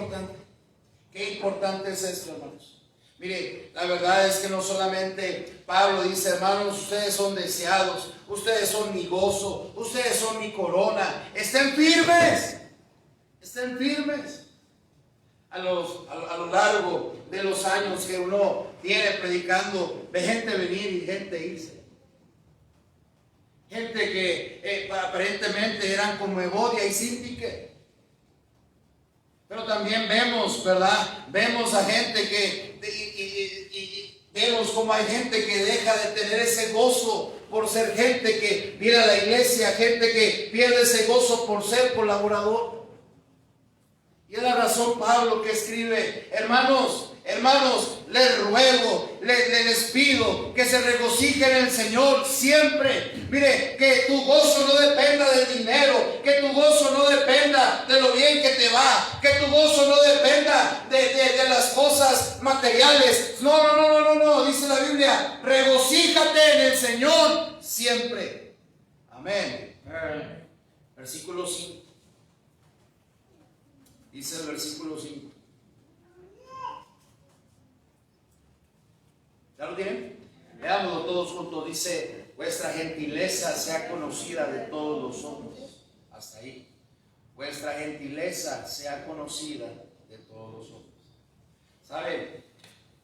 importante es esto, hermanos. Mire, la verdad es que no solamente Pablo dice: hermanos, ustedes son deseados, ustedes son mi gozo, ustedes son mi corona. Estén firmes, estén firmes. A lo largo de los años que uno tiene predicando, ve gente venir y gente irse. Gente que aparentemente eran como Evodia y Síntique. Pero también vemos, ¿verdad? Vemos a gente vemos como hay gente que deja de tener ese gozo por ser gente que viene a la iglesia, gente que pierde ese gozo por ser colaborador. Y es la razón Pablo que escribe: hermanos, les ruego, les pido que se regocijen en el Señor siempre. Mire, que tu gozo no dependa del dinero, que tu gozo no dependa de lo bien que te va, que tu gozo no dependa de las cosas materiales. No, dice la Biblia: regocíjate en el Señor siempre. Amén. Versículo 5. Dice el versículo 5. ¿Ya lo tienen? Veámoslo todos juntos. Dice: vuestra gentileza sea conocida de todos los hombres. Hasta ahí. Vuestra gentileza sea conocida de todos los hombres. ¿Saben?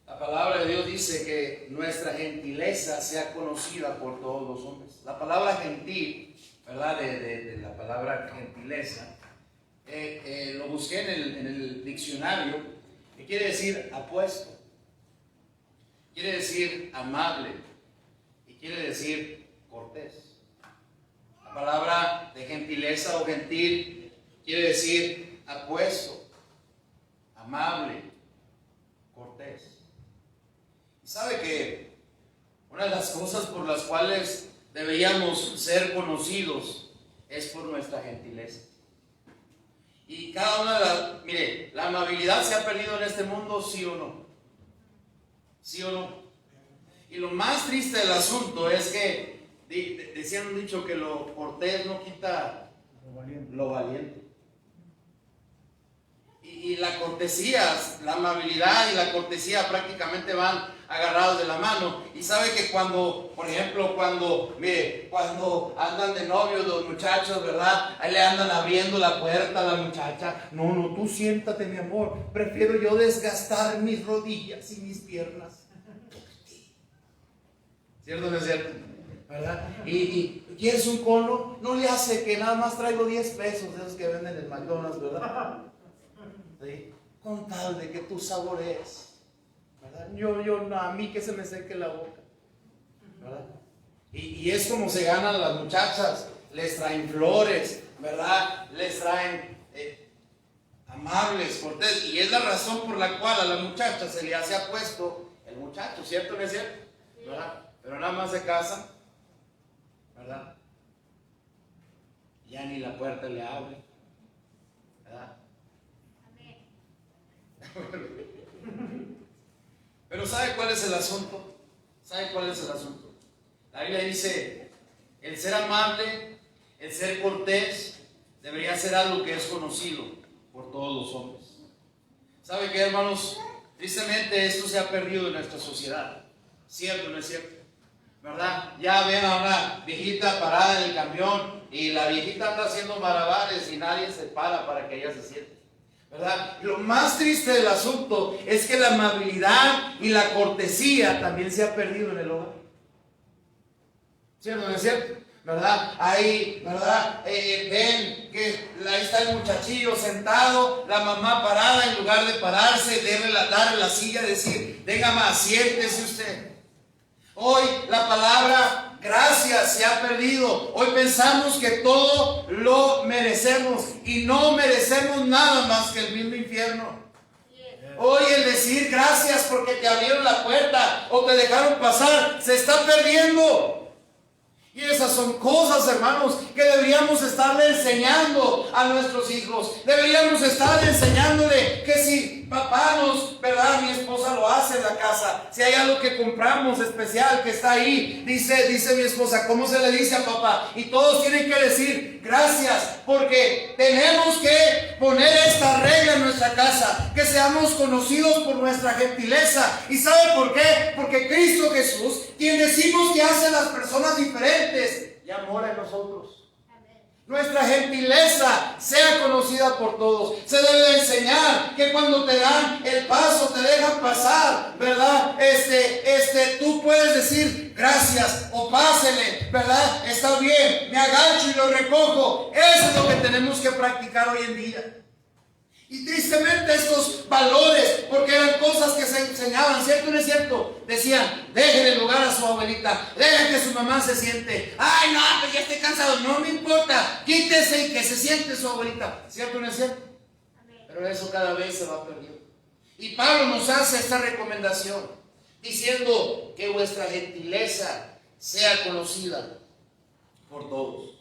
La palabra de Dios dice que nuestra gentileza sea conocida por todos los hombres. La palabra gentil, ¿verdad? De la palabra gentileza, lo busqué en el diccionario, que quiere decir apuesto, quiere decir amable y quiere decir cortés. La palabra de gentileza o gentil quiere decir apuesto, amable, cortés. Y sabe que una de las cosas por las cuales deberíamos ser conocidos es por nuestra gentileza. Y cada una de las, mire, la amabilidad se ha perdido en este mundo, ¿sí o no? ¿Sí o no? Y lo más triste del asunto es que decían un dicho que lo cortés no quita lo valiente. Y la cortesía, la amabilidad y la cortesía prácticamente van agarrados de la mano. Y sabe que cuando, por ejemplo, cuando andan de novios los muchachos, ¿verdad? Ahí le andan abriendo la puerta a la muchacha. No, tú siéntate, mi amor. Prefiero yo desgastar mis rodillas y mis piernas. ¿Cierto o no es cierto? ¿Verdad? Y ¿quieres un cono? No le hace, que nada más traigo 10 pesos de esos que venden en McDonald's, ¿verdad? ¿Sí? Con tal de que tú saborees, ¿verdad? No, a mí que se me seque la boca, ¿verdad? Y es como se ganan las muchachas, les traen flores, ¿verdad? Les traen amables, cortés, y es la razón por la cual a la muchacha se le hace apuesto el muchacho, ¿cierto o no es cierto? ¿Verdad? Pero nada más se casan, ¿verdad? Ya ni la puerta le abre, ¿verdad? Pero ¿sabe cuál es el asunto? ¿Sabe cuál es el asunto? La Biblia dice, el ser amable, el ser cortés, debería ser algo que es conocido por todos los hombres. ¿Sabe qué, hermanos? Tristemente esto se ha perdido en nuestra sociedad. ¿Cierto o no es cierto? ¿Verdad? Ya ven a una viejita parada en el camión y la viejita anda haciendo malabares y nadie se para que ella se siente, ¿verdad? Lo más triste del asunto es que la amabilidad y la cortesía también se ha perdido en el hogar. ¿Cierto o no es cierto? ¿Verdad? Ahí, ¿verdad? Ven que ahí está el muchachillo sentado, la mamá parada, en lugar de pararse, de relatar en la silla, decir, venga más, siéntese usted. Hoy la palabra gracias se ha perdido. Hoy pensamos que todo lo merecemos y no merecemos nada más que el mismo infierno. Hoy el decir gracias porque te abrieron la puerta o te dejaron pasar se está perdiendo. Y esas son cosas, hermanos, que deberíamos estarle enseñando a nuestros hijos. Deberíamos estar enseñándole que si papá ¿verdad? Mi esposa lo hace en la casa. Si hay algo que compramos especial que está ahí, dice mi esposa, ¿cómo se le dice a papá? Y todos tienen que decir gracias, porque tenemos que poner esta regla en nuestra casa, que seamos conocidos por nuestra gentileza. ¿Y sabe por qué? Porque Cristo Jesús, quien decimos que hace a las personas diferentes, ya mora en nosotros. Nuestra gentileza sea conocida por todos. Se debe enseñar que cuando te dan el paso, te dejan pasar, ¿verdad? Tú puedes decir gracias o pásele, ¿verdad? Está bien, me agacho y lo recojo. Eso es lo que tenemos que practicar hoy en día. Y tristemente estos valores, porque eran cosas que se enseñaban, ¿cierto o no es cierto? Decían, dejen el lugar a su abuelita, dejen que su mamá se siente. Ay, no, pues ya estoy cansado, no me importa, quítese y que se siente su abuelita. ¿Cierto o no es cierto? Pero eso cada vez se va perdiendo. Y Pablo nos hace esta recomendación, diciendo que vuestra gentileza sea conocida por todos.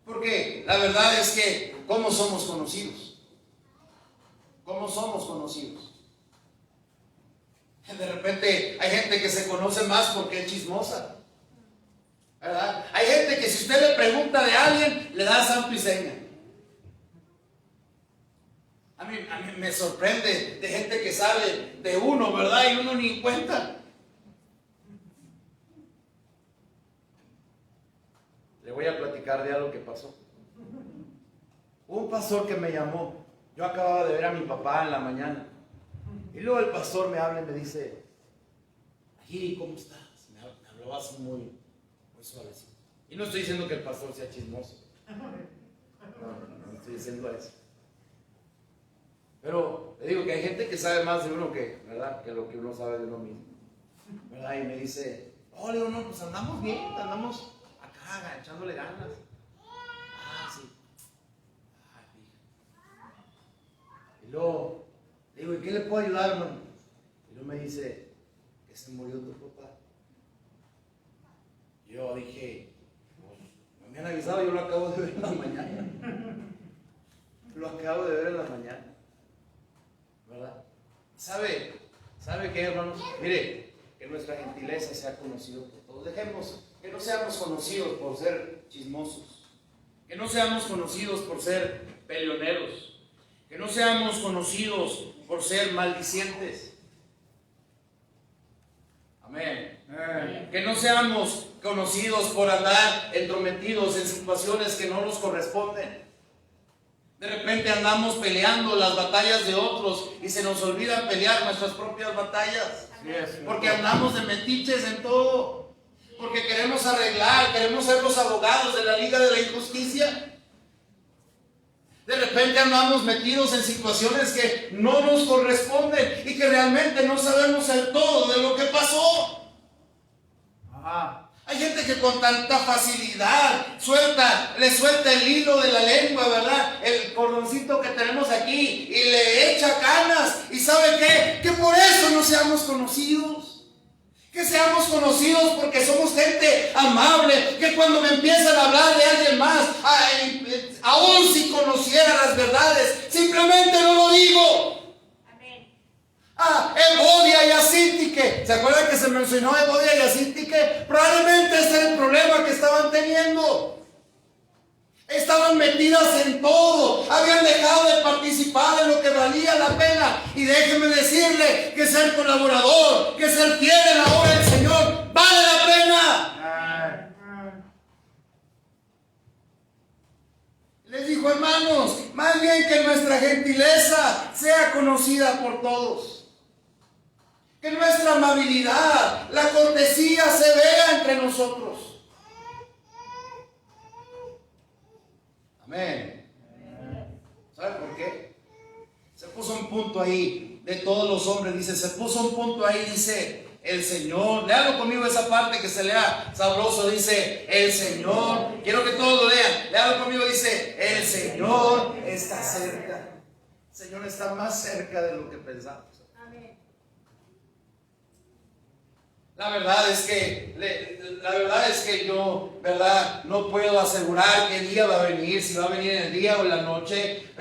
Porque la verdad es que, ¿cómo somos conocidos? ¿Cómo somos conocidos? De repente hay gente que se conoce más porque es chismosa, ¿verdad? Hay gente que si usted le pregunta de alguien, le da santo y seña. A mí me sorprende de gente que sabe de uno, ¿verdad? Y uno ni cuenta. Le voy a platicar de algo que pasó. Hubo un pastor que me llamó. Yo acababa de ver a mi papá en la mañana. Y luego el pastor me habla y me dice, Giri, ¿cómo estás? Me habló así muy suavecito. Y no estoy diciendo que el pastor sea chismoso. No estoy diciendo eso. Pero le digo que hay gente que sabe más de uno que, ¿verdad?, que lo que uno sabe de uno mismo, ¿verdad? Y me dice, oh, le digo, no, pues andamos bien, andamos acá echándole ganas. Ah, sí. Ay, fíjate. Y luego le digo, ¿y qué le puedo ayudar, hermano? Y luego me dice, que se murió tu papá. Yo dije, pues, no me han avisado, yo lo acabo de ver en la mañana. Lo acabo de ver en la mañana, ¿verdad? ¿Sabe qué, hermanos? Mire, que nuestra gentileza sea conocida por todos. Dejemos que no seamos conocidos por ser chismosos, que no seamos conocidos por ser peleoneros, que no seamos conocidos por ser maldicientes. Amén. Que no seamos conocidos por andar entrometidos en situaciones que no nos corresponden. De repente andamos peleando las batallas de otros y se nos olvida pelear nuestras propias batallas. Porque andamos de metiches en todo. Porque queremos arreglar, queremos ser los abogados de la Liga de la Injusticia. De repente andamos metidos en situaciones que no nos corresponden y que realmente no sabemos el todo de lo que pasó. Hay gente que con tanta facilidad le suelta el hilo de la lengua, ¿verdad? El cordoncito que tenemos aquí y le echa canas. ¿Y sabe qué? Que por eso no seamos conocidos. Que seamos conocidos porque somos gente amable. Que cuando me empiezan a hablar de alguien más, aún si conociera las verdades, simplemente no lo digo. Evodia y Asíntique. ¿Se acuerdan que se mencionó Evodia y Asíntique? Probablemente ese era el problema que estaban teniendo. Estaban metidas en todo. Habían dejado de participar en lo que valía la pena. Y déjeme decirle que ser colaborador, que ser fiel en la obra del Señor, vale la pena. Les dijo, hermanos, más bien que nuestra gentileza sea conocida por todos. Que nuestra amabilidad, la cortesía se vea entre nosotros. Amén. ¿Sabe por qué? Se puso un punto ahí, de todos los hombres, dice, se puso un punto ahí, dice, el Señor, léalo conmigo esa parte que se lea sabroso, dice, el Señor, quiero que todos lo lean, léalo conmigo, dice, el Señor está cerca. El Señor está más cerca de lo que pensamos. La verdad es que yo, ¿verdad?, no puedo asegurar qué día va a venir, si va a venir en el día o en la noche,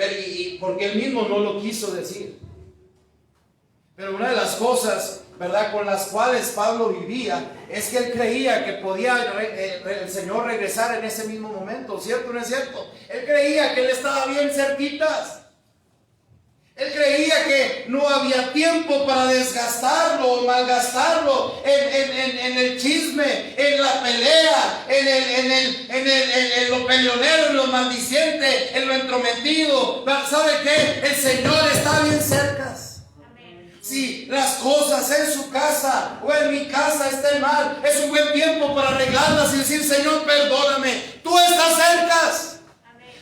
porque él mismo no lo quiso decir. Pero una de las cosas, ¿verdad?, con las cuales Pablo vivía, es que él creía que podía el Señor regresar en ese mismo momento, ¿cierto o no es cierto? Él creía que él estaba bien cerquitas. Él creía que no había tiempo para desgastarlo o malgastarlo en el chisme, en la pelea, en lo peleonero, en lo maldiciente, en lo entrometido. ¿Sabe qué? El Señor está bien cerca. Si las cosas en su casa o en mi casa están mal, es un buen tiempo para arreglarlas y decir, Señor, perdóname. Tú estás cerca.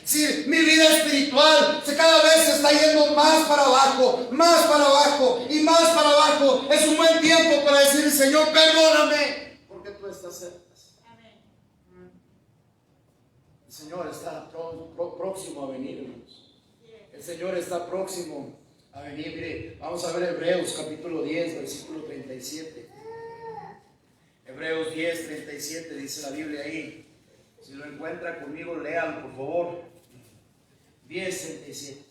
Si mi vida espiritual cada vez se está yendo más para abajo y más para abajo, es un buen tiempo para decir, Señor, perdóname, porque tú estás cerca. El Señor está próximo a venir, hermanos. El Señor está próximo a venir. Mire, vamos a ver Hebreos capítulo 10, versículo 37. Hebreos 10, 37 dice la Biblia ahí. Si lo encuentra conmigo, léalo, por favor. 10, 37.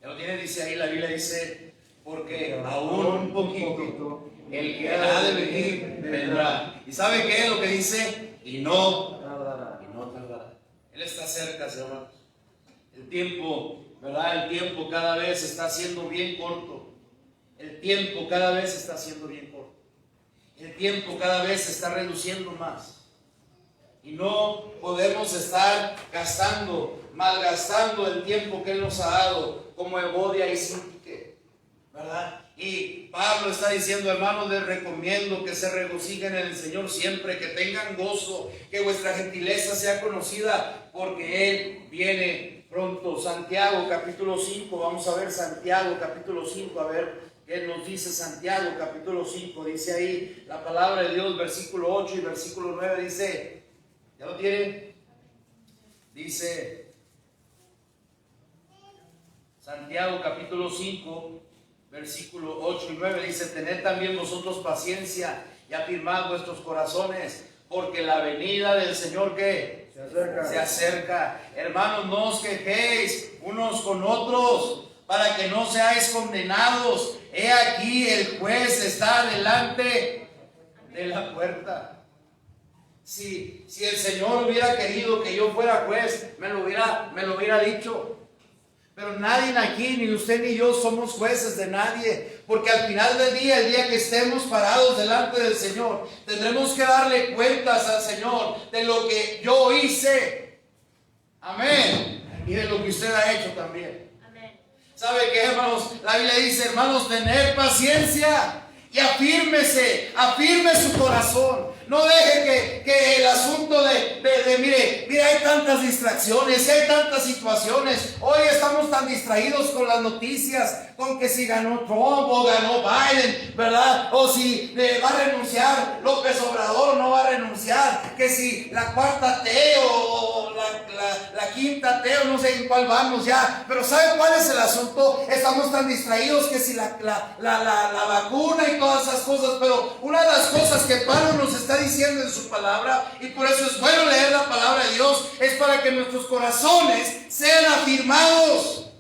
Ya lo tiene, dice ahí, la Biblia dice, porque aún un poquito, el que ha de venir, vendrá. ¿Y sabe qué es lo que dice? Y no tardará. Él está cerca, hermanos. El tiempo, ¿verdad? El tiempo cada vez está siendo bien corto. El tiempo cada vez está siendo bien corto. El tiempo cada vez se está reduciendo más. Y no podemos estar malgastando el tiempo que Él nos ha dado como Evodia y Síntique, ¿verdad? Y Pablo está diciendo, hermanos, les recomiendo que se regocijen en el Señor siempre, que tengan gozo, que vuestra gentileza sea conocida, porque Él viene pronto. Santiago capítulo 5, vamos a ver Santiago capítulo 5, a ver qué nos dice Santiago capítulo 5, dice ahí la palabra de Dios, versículo 8 y versículo 9, dice, ¿ya lo tienen? Dice Santiago capítulo 5, versículo 8 y 9, dice, tened también vosotros paciencia y afirmad vuestros corazones, porque la venida del Señor, ¿qué? Se acerca. Hermanos, no os quejéis unos con otros, para que no seáis condenados. He aquí el juez está delante de la puerta. Si el Señor hubiera querido que yo fuera juez, me lo hubiera dicho. Pero nadie aquí, ni usted ni yo, somos jueces de nadie. Porque al final del día, el día que estemos parados delante del Señor, tendremos que darle cuentas al Señor de lo que yo hice. Amén. Y de lo que usted ha hecho también. Amén. ¿Sabe qué, hermanos? La Biblia dice, hermanos, tener paciencia y afirme su corazón. No deje que el asunto mire, hay tantas distracciones, hay tantas situaciones. Hoy estamos tan distraídos con las noticias, con que si ganó Trump o ganó Biden, ¿verdad? O si va a renunciar López Obrador o no va a renunciar, que si la cuarta T o la quinta T o no sé en cuál vamos ya. Pero ¿sabe cuál es el asunto? Estamos tan distraídos que si la vacuna y todas esas cosas. Pero una de las cosas que Pablo nos está diciendo en su palabra, y por eso es bueno leer la palabra de Dios, es para que nuestros corazones sean afirmados.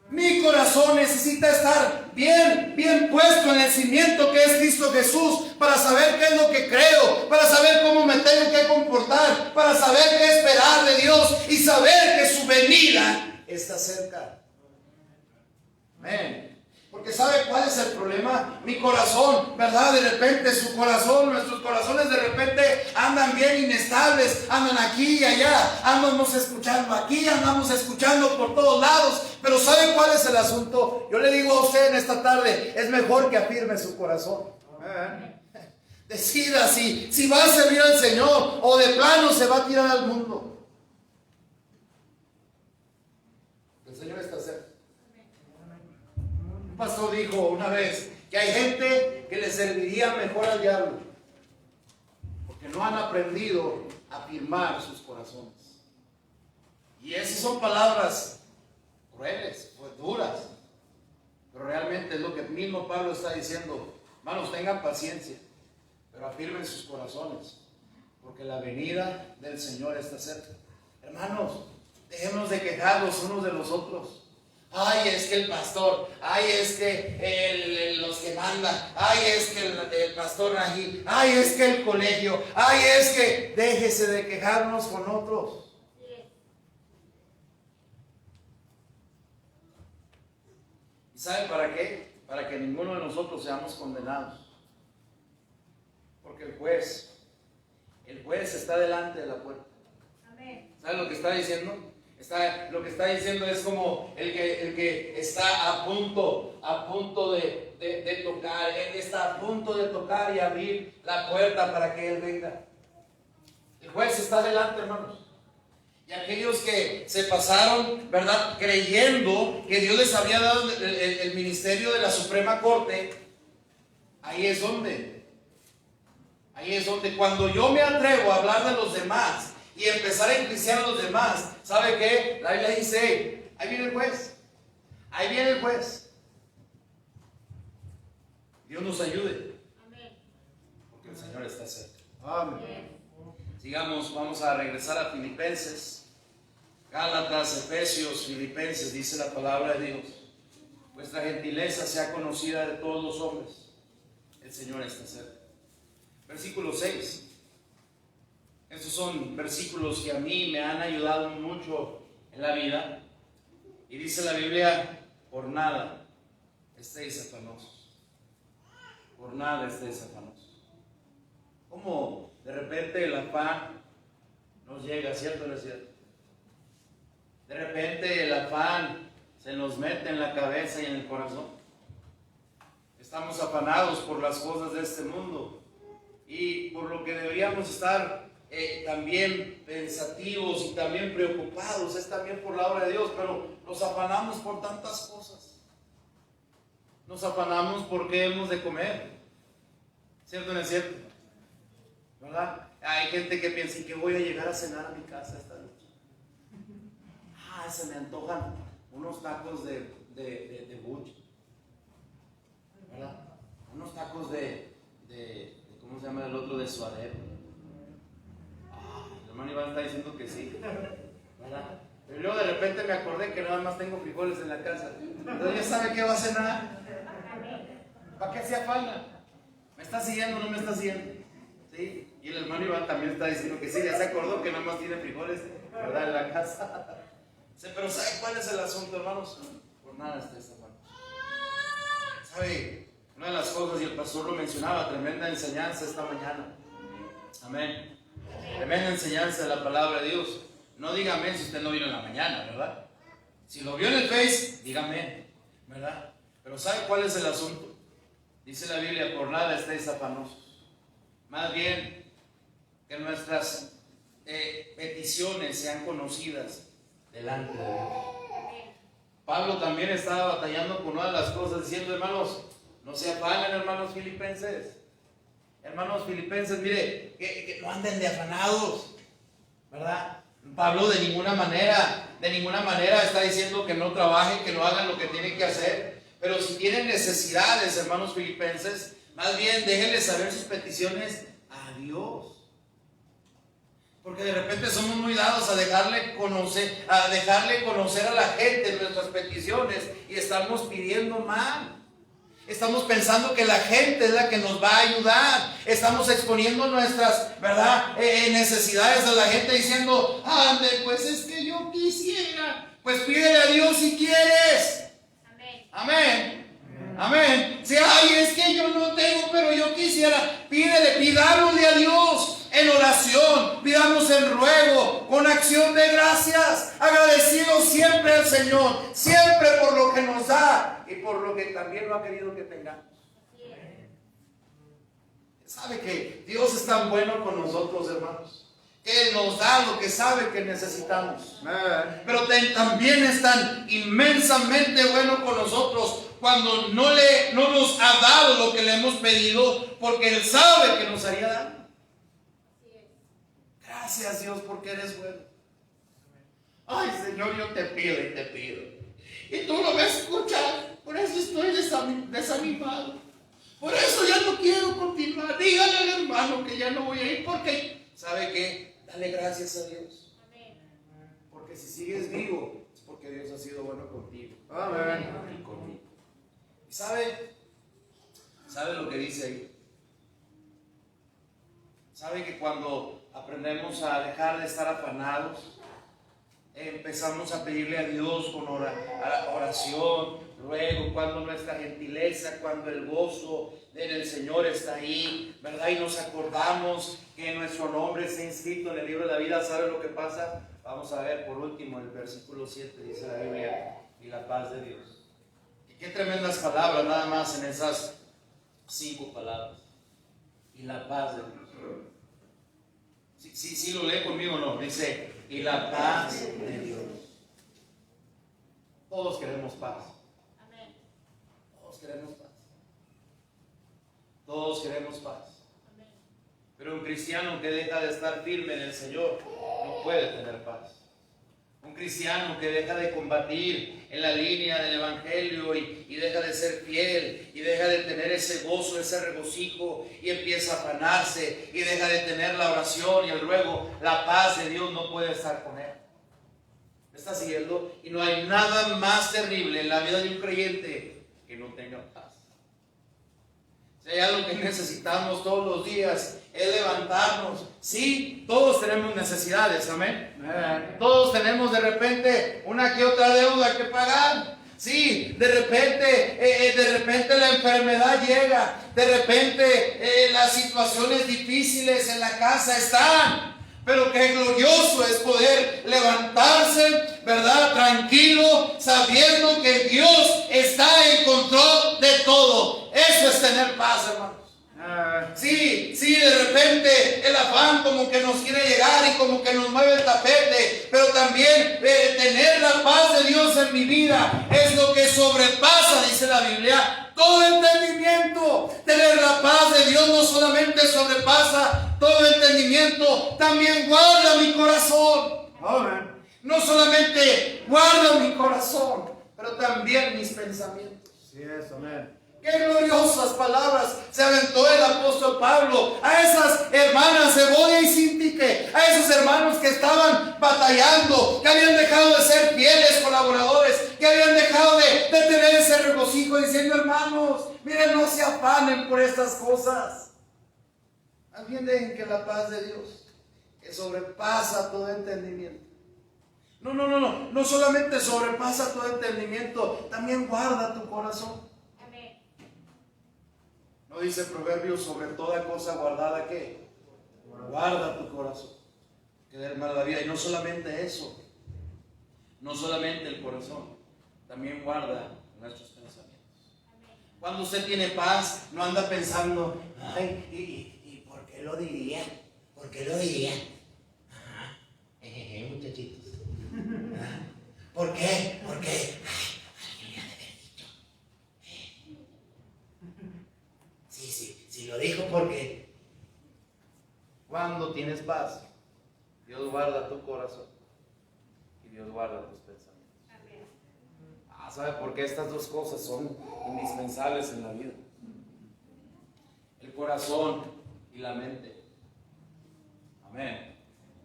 Mi corazón necesita estar bien puesto en el cimiento que es Cristo Jesús, para saber qué es lo que creo, para saber cómo me tengo que comportar, para saber qué esperar de Dios y saber que su venida está cerca. Amén. Porque ¿sabe cuál es el problema? Mi corazón, ¿verdad? De repente su corazón, nuestros corazones de repente andan bien inestables, andan aquí y allá, andamos escuchando aquí, andamos escuchando por todos lados. Pero ¿sabe cuál es el asunto? Yo le digo a usted en esta tarde, es mejor que afirme su corazón. Decida si va a servir al Señor o de plano se va a tirar al mundo. El Señor está cerca. Un pastor dijo una vez que hay gente que le serviría mejor al diablo porque no han aprendido a afirmar sus corazones. Y esas son palabras crueles, pues duras, pero realmente es lo que el mismo Pablo está diciendo. Hermanos, tengan paciencia, pero afirmen sus corazones, porque la venida del Señor está cerca. Hermanos, dejemos de quejarnos unos de los otros. Ay, es que el pastor, ay, es que los que mandan, ay, es que el pastor Najib, ay, es que el colegio, ay, es que déjese de quejarnos con otros. ¿Y sabe para qué? Para que ninguno de nosotros seamos condenados. Porque el juez está delante de la puerta. ¿Sabe lo que está diciendo? Lo que está diciendo es como el que está a punto de tocar. Él está a punto de tocar y abrir la puerta para que Él venga. El juez está delante, hermanos. Y aquellos que se pasaron, ¿verdad?, creyendo que Dios les había dado el ministerio de la Suprema Corte, ahí es donde cuando yo me atrevo a hablar de los demás y empezar a enjuiciar a los demás, ¿sabe qué? La Biblia dice, ahí viene el juez. Ahí viene el juez. Dios nos ayude. Amén. Porque el Señor está cerca. Amén. Sigamos, vamos a regresar a Filipenses. Gálatas, Efesios, Filipenses, dice la palabra de Dios. Vuestra gentileza sea conocida de todos los hombres. El Señor está cerca. Versículo 6. Estos son versículos que a mí me han ayudado mucho en la vida. Y dice la Biblia, por nada estéis afanosos. Por nada estéis afanosos. Como de repente el afán nos llega, ¿cierto o no es cierto? De repente el afán se nos mete en la cabeza y en el corazón. Estamos afanados por las cosas de este mundo y por lo que deberíamos estar también pensativos y también preocupados, es también por la obra de Dios, pero nos afanamos por tantas cosas. Nos afanamos porque hemos de comer, ¿cierto o no es cierto? ¿Verdad? Hay gente que piensa, ¿y que voy a llegar a cenar a mi casa esta noche? Se me antojan unos tacos de buche, ¿verdad? Unos tacos de ¿cómo se llama el otro? De suadero. El hermano Iván está diciendo que sí, ¿verdad? Pero luego de repente me acordé que nada más tengo frijoles en la casa. Entonces ya sabe qué va a cenar. ¿Para qué se afana? ¿Me está siguiendo o no me está siguiendo? ¿Sí? Y el hermano Iván también está diciendo que sí, ya se acordó que nada más tiene frijoles, ¿verdad? En la casa. Sí, pero ¿sabe cuál es el asunto, hermanos? Por nada está esta mano. ¿Sabe? Una de las cosas, y el pastor lo mencionaba, tremenda enseñanza esta mañana. Amén. Tremenda enseñanza de la palabra de Dios. No diga amén si usted no vino en la mañana, ¿verdad? Si lo vio en el Face, diga amén, ¿verdad? Pero ¿sabe cuál es el asunto? Dice la Biblia, por nada estéis afanosos. Más bien, que nuestras peticiones sean conocidas delante de Dios. Pablo también estaba batallando con una de las cosas, diciendo, hermanos, no se afanen, hermanos filipenses. Hermanos filipenses, mire, que no anden de afanados, ¿verdad? Pablo de ninguna manera está diciendo que no trabajen, que no hagan lo que tienen que hacer. Pero si tienen necesidades, hermanos filipenses, más bien déjenles saber sus peticiones a Dios. Porque de repente somos muy dados a dejarle conocer a la gente nuestras peticiones y estamos pidiendo mal. Estamos pensando que la gente es la que nos va a ayudar. Estamos exponiendo nuestras, ¿verdad? Necesidades a la gente diciendo, ande, pues es que yo quisiera. Pues pídele a Dios si quieres. Amén. Amén. Amén. Si, es que yo no tengo, pero yo quisiera. Pidámosle a Dios en oración, pidamos en ruego, con acción de gracias, agradecidos siempre al Señor, siempre por lo que nos da y por lo que también lo ha querido que tengamos. ¿Sabe que Dios es tan bueno con nosotros, hermanos? Que Él nos da lo que sabe que necesitamos. Pero también es tan inmensamente bueno con nosotros cuando no nos ha dado lo que le hemos pedido, porque Él sabe que nos haría daño. Gracias, Dios, porque eres bueno. Ay, Señor, yo te pido y te pido. Y tú no me escuchas, por eso estoy desanimado. Por eso ya no quiero continuar. Dígale al hermano que ya no voy a ir, porque, ¿sabe qué? Dale gracias a Dios. Porque si sigues vivo, es porque Dios ha sido bueno contigo. Amén. Y conmigo. ¿Y sabe lo que dice ahí? ¿Sabe que cuando aprendemos a dejar de estar afanados, empezamos a pedirle a Dios con oración, ruego, cuando nuestra gentileza, cuando el gozo del Señor está ahí, ¿verdad? Y nos acordamos que nuestro nombre está inscrito en el libro de la vida. ¿Sabe lo que pasa? Vamos a ver por último el versículo 7, dice la Biblia, y la paz de Dios. Y qué tremendas palabras nada más en esas 5 palabras. Y la paz de Dios. Sí lo lee conmigo, ¿no? Dice, y la paz de Dios. Todos queremos paz. Amén. Todos queremos paz. Todos queremos paz. Amén. Pero un cristiano que deja de estar firme en el Señor no puede tener paz. Un cristiano que deja de combatir en la línea del Evangelio y deja de ser fiel y deja de tener ese gozo, ese regocijo y empieza a afanarse y deja de tener la oración y el ruego, la paz de Dios no puede estar con él. ¿Me está siguiendo? Y no hay nada más terrible en la vida de un creyente que no tenga paz. Si hay algo que necesitamos todos los días es levantarnos. Sí, todos tenemos necesidades, amén. Todos tenemos de repente una que otra deuda que pagar. Sí, de repente la enfermedad llega, de repente las situaciones difíciles en la casa están. Pero qué glorioso es poder levantarse, ¿verdad? Tranquilo, sabiendo que Dios está en control de todo. Eso es tener paz, hermanos. Sí, de repente el afán como que nos quiere llegar y como que nos mueve el tapete, pero también tener la paz de Dios en mi vida es lo que sobrepasa, dice la Biblia, todo entendimiento. Tener la paz de Dios no solamente sobrepasa todo entendimiento, también guarda mi corazón. Amén. No solamente guarda mi corazón, pero también mis pensamientos. Sí, eso, amén. Qué gloriosas palabras se aventó el apóstol Pablo a esas hermanas Evodia y Síntique, a esos hermanos que estaban batallando, que habían dejado de ser fieles colaboradores, que habían dejado de tener ese regocijo, diciendo: hermanos, miren, no se afanen por estas cosas. Más bien dejen que la paz de Dios, que sobrepasa todo entendimiento. No solamente sobrepasa todo entendimiento, también guarda tu corazón. ¿No dice Proverbios: sobre toda cosa guardada qué? Guarda tu corazón, que dé mal la vida? Y no solamente eso, no solamente el corazón, también guarda nuestros pensamientos. Cuando usted tiene paz, no anda pensando: ay, ¿y por qué lo diría? ¿Por qué lo diría? Ajá, muchachitos. ¿Por qué? ¿Por qué? Si lo dijo porque cuando tienes paz, Dios guarda tu corazón y Dios guarda tus pensamientos. ¿Sabe por qué estas dos cosas son indispensables en la vida? El corazón y la mente. Amén.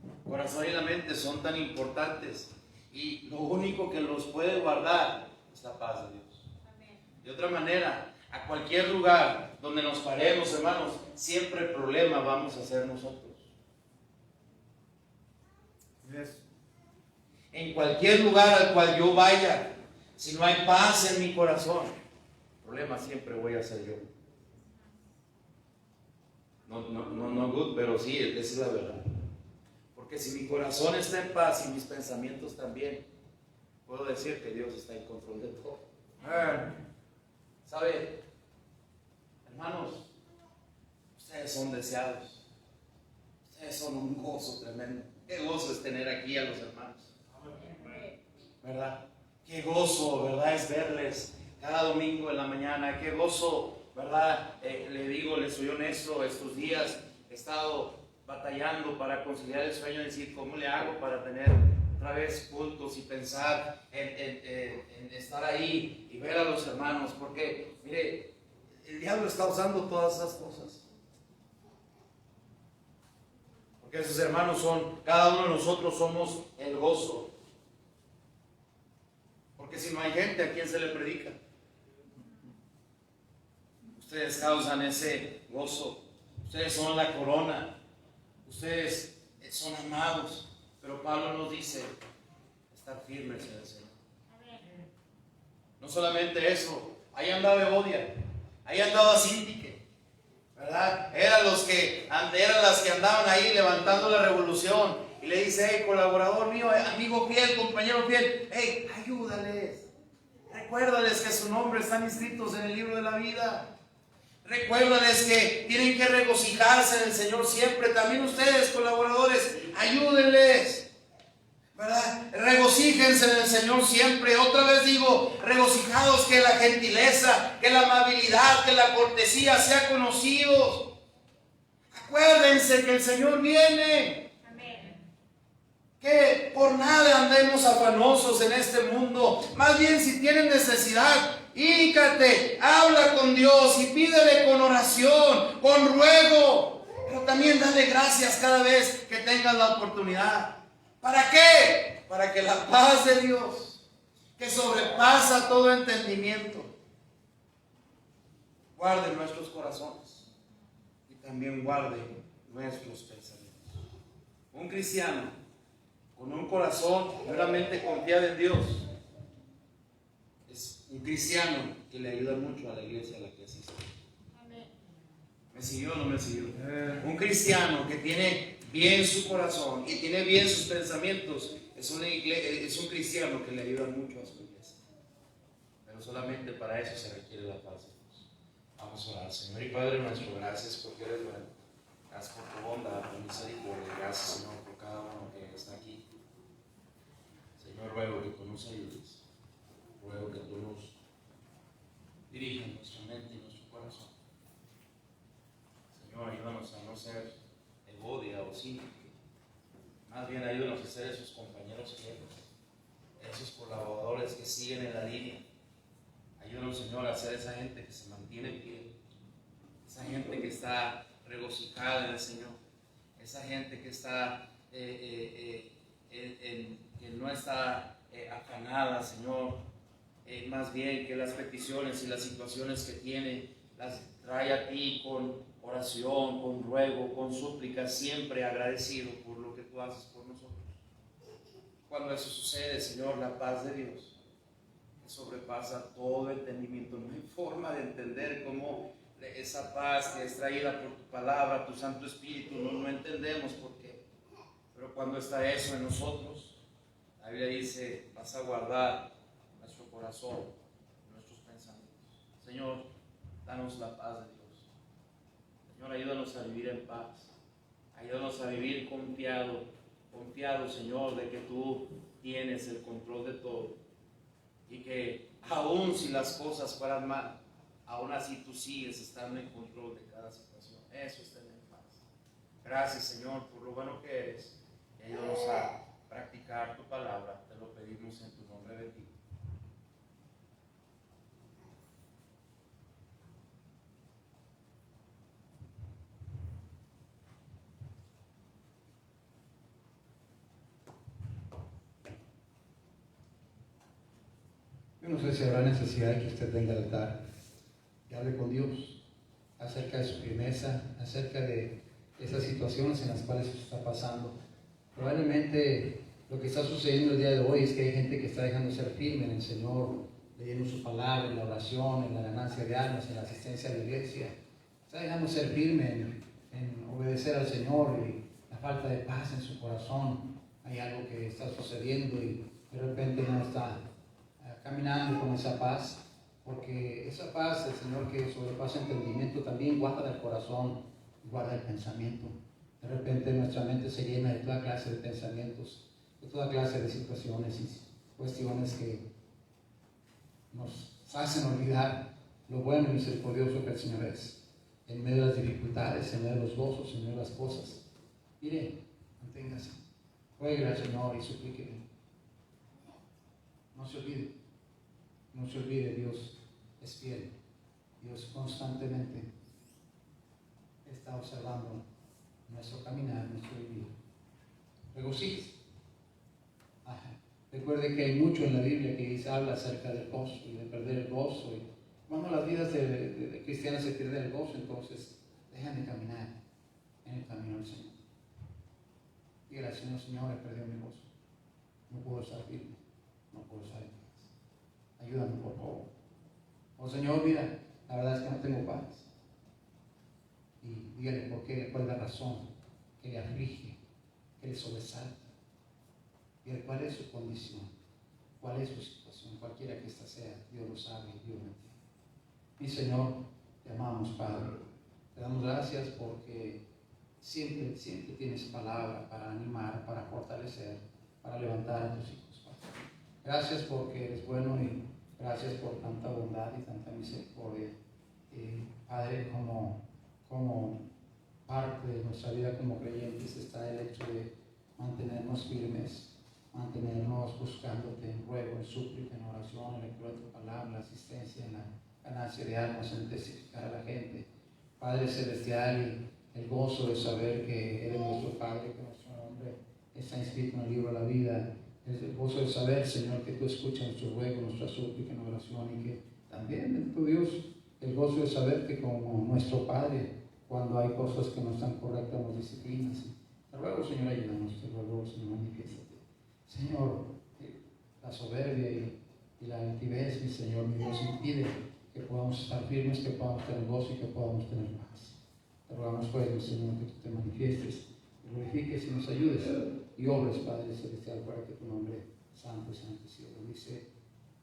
El corazón y la mente son tan importantes y lo único que los puede guardar es la paz de Dios. De otra manera, a cualquier lugar donde nos paremos, hermanos, siempre el problema vamos a ser nosotros. En cualquier lugar al cual yo vaya, si no hay paz en mi corazón, el problema siempre voy a ser yo. No good, pero sí, esa es la verdad. Porque si mi corazón está en paz y mis pensamientos también, puedo decir que Dios está en control de todo. ¿Sabe? Hermanos, ustedes son deseados. Ustedes son un gozo tremendo. Qué gozo es tener aquí a los hermanos, ¿verdad? Qué gozo, ¿verdad? Es verles cada domingo en la mañana. Qué gozo, ¿verdad? Le digo, les soy honesto, estos días he estado batallando para conciliar el sueño, decir, ¿cómo le hago para tener otra vez cultos y pensar en estar ahí y ver a los hermanos? Porque, mire, el diablo está usando todas esas cosas. Porque esos hermanos son, cada uno de nosotros somos el gozo. Porque si no hay gente, ¿a quién se le predica? Ustedes causan ese gozo. Ustedes son la corona. Ustedes son amados. Pero Pablo nos dice: estar firmes en el Señor. No solamente eso, ahí andaba Evodia, ahí andaba Síntique, ¿verdad? Eran las que andaban ahí levantando la revolución. Y le dice: hey, colaborador mío, amigo fiel, compañero fiel, hey, ayúdales. Recuérdales que su nombre están inscritos en el libro de la vida. Recuérdales que tienen que regocijarse en el Señor siempre. También ustedes, colaboradores, ayúdenles, ¿verdad? Regocíjense en el Señor siempre. Otra vez digo, regocijados, que la gentileza, que la amabilidad, que la cortesía sea conocidos. Acuérdense que el Señor viene. Que por nada andemos afanosos en este mundo. Más bien, si tienen necesidad, híncate, habla con Dios y pídele con oración, con ruego. Pero también dale gracias cada vez que tengas la oportunidad. ¿Para qué? Para que la paz de Dios, que sobrepasa todo entendimiento, guarde nuestros corazones y también guarde nuestros pensamientos. Un cristiano con un corazón realmente confiado en Dios es un cristiano que le ayuda mucho a la iglesia a la que asiste. ¿Me siguió o no me siguió? Un cristiano que tiene bien su corazón y tiene bien sus pensamientos es un cristiano que le ayuda mucho a su iglesia. Pero solamente para eso se requiere la paz de Dios. Vamos a orar. Señor y Padre nuestro, gracias porque eres bueno. Gracias por tu bondad, por misericordia. Gracias, Señor, por cada uno que está aquí. Señor, ruego que tú nos ayudes. Ruego que tú nos dirijas nuestra mente y nuestro corazón. Señor, ayúdanos a no ser egodia o cínicos. Más bien ayúdanos a ser esos compañeros fieles, esos colaboradores que siguen en la línea. Ayúdanos, Señor, a ser esa gente que se mantiene en pie, esa gente que está regocijada en el Señor, esa gente que está que no está afanada, Señor, más bien que las peticiones y las situaciones que tiene las trae a ti con oración, con ruego, con súplica, siempre agradecido por lo que tú haces por nosotros. Cuando eso sucede, Señor, la paz de Dios que sobrepasa todo entendimiento. No hay forma de entender cómo esa paz que es traída por tu palabra, tu Santo Espíritu, no entendemos por qué. Pero cuando está eso en nosotros, la Biblia dice, vas a guardar nuestro corazón, nuestros pensamientos. Señor, danos la paz de Dios. Señor, ayúdanos a vivir en paz. Ayúdanos a vivir confiado, Señor, de que tú tienes el control de todo. Y que aun si las cosas fueran mal, aún así tú sigues estando en control de cada situación. Eso es tener paz. Gracias, Señor, por lo bueno que eres. Y ayúdanos a practicar tu palabra. Te lo pedimos en tu nombre bendito. Yo no sé si habrá necesidad de que usted venga al altar y hable con Dios acerca de su firmeza, acerca de esas situaciones en las cuales usted está pasando. Probablemente lo que está sucediendo el día de hoy es que hay gente que está dejando ser firme en el Señor, leyendo su palabra, en la oración, en la ganancia de almas, en la asistencia a la iglesia. Está dejando ser firme en obedecer al Señor, y la falta de paz en su corazón. Hay algo que está sucediendo y de repente no está caminando con esa paz, porque esa paz del Señor que sobrepasa entendimiento también guarda el corazón, guarda el pensamiento. De repente nuestra mente se llena de toda clase de pensamientos, de toda clase de situaciones y cuestiones que nos hacen olvidar lo bueno y misericordioso que el Señor es, en medio de las dificultades, en medio de los gozos, en medio de las cosas. Mire, manténgase, ruegue al Señor y suplíquele. No se olvide. No se olvide, Dios es fiel. Dios constantemente está observando nuestro caminar, nuestro vivir. Regocíjese. Recuerde que hay mucho en la Biblia que habla acerca del gozo y de perder el gozo. Y cuando las vidas de cristianos se pierden el gozo, entonces dejan de caminar en el camino del Señor. Dígale al Señor, Señor, he perdido mi gozo. No puedo estar firme. No puedo estar en paz. Ayúdame, por favor. Oh Señor, mira, la verdad es que no tengo paz. Y dígale por qué, cuál es la razón que le aflige, que le sobresalta. Dígale cuál es su condición, cuál es su situación, cualquiera que ésta sea. Dios lo sabe, Dios lo entiende. Mi Señor, te amamos, Padre. Te damos gracias porque siempre tienes palabra para animar, para fortalecer, para levantar a tus hijos, Padre. Gracias porque eres bueno y gracias por tanta bondad y tanta misericordia. Padre, como parte de nuestra vida como creyentes está el hecho de mantenernos firmes, mantenernos buscándote en ruego, en súplica, en oración, en lectura de tu palabra, en la asistencia, en la ganancia de almas, en testificar a la gente. Padre Celestial, el gozo de saber que eres nuestro Padre, que nuestro nombre está inscrito en el libro de la vida. Es el gozo de saber, Señor, que tú escuchas nuestro ruego, nuestra súplica en oración, y que también, bendito Dios, el gozo de saber que como nuestro Padre, cuando hay cosas que no están correctas, nos disciplinas. Te ruego, Señor, ayúdanos, te ruego, Señor, manifiéstate. Señor, la soberbia y y la altivez, mi Señor, mi Dios, impide que podamos estar firmes, que podamos tener gozo y que podamos tener paz. Te rogamos, pues, mi Señor, que tú te manifiestes, te glorifiques y nos ayudes y obres, Padre Celestial, para que tu nombre santo, santo y cielo. Dice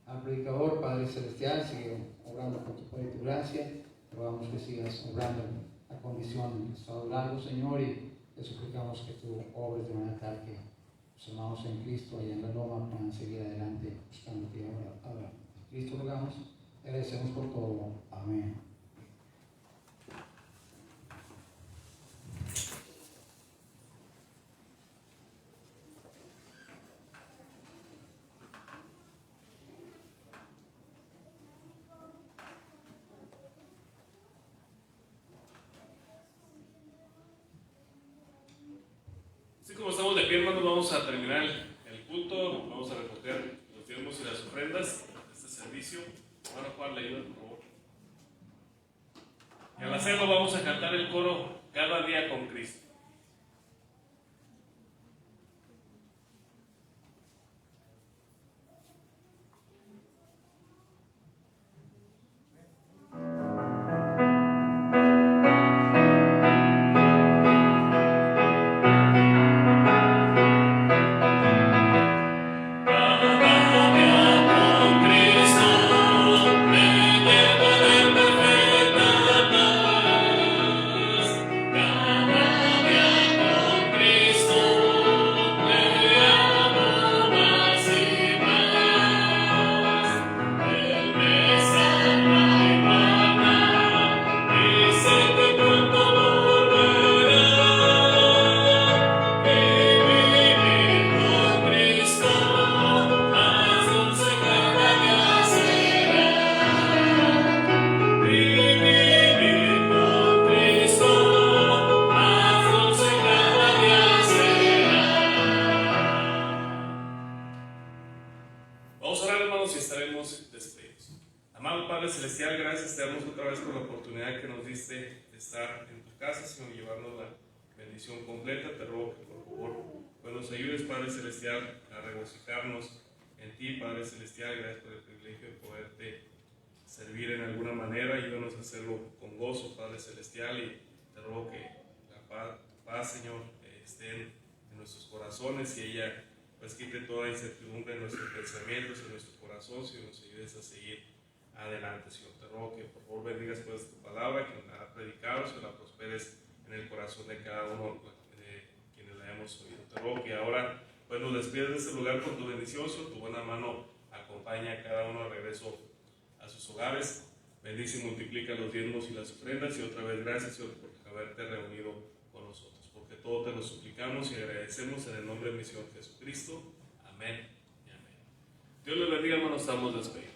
al predicador, Padre Celestial, sigue obrando con tu poder y tu gracia. Te rogamos que sigas obrando la condición de estado largo, Señor, y te suplicamos que tú obres de manera tal que los hermanos en Cristo allá en la loma puedan seguir adelante buscándote ahora. En Cristo rogamos, te agradecemos por todo. Amén. Así como estamos de pie, hermanos, vamos a terminar el culto, vamos a recoger los diezmos y las ofrendas de este servicio. Hermano Juan, le ayuda, por favor. Y al hacerlo vamos a cantar el coro Cada día con Cristo. Vamos a orar, hermanos, y estaremos despedidos. Amado Padre Celestial, gracias te damos otra vez por la oportunidad que nos diste de estar en tu casa, Señor, y llevarnos la bendición completa. Te ruego que por favor pues nos ayudes, Padre Celestial, a regocijarnos en ti, Padre Celestial. Gracias por el privilegio de poderte servir en alguna manera. Ayúdanos a hacerlo con gozo, Padre Celestial, y te ruego que la paz, Señor, esté en nuestros corazones y ella pues quite toda incertidumbre en nuestros pensamientos, en nuestro corazón, Señor, nos ayudes a seguir adelante, Señor. Te ruego que por favor bendigas pues tu palabra, que la ha predicado, Señor, la prosperes en el corazón de cada uno de quienes la hemos oído. Te ruego que ahora pues nos despides de este lugar con tu bendición, Señor, tu buena mano acompaña a cada uno al regreso a sus hogares. Bendice y multiplica los diezmos y las ofrendas, y otra vez gracias, Señor, por haberte reunido con nosotros. Porque todo te lo suplicamos y agradecemos en el nombre de mi Señor Jesucristo. Amén y amén. Dios les bendiga, hermanos, estamos despedidos.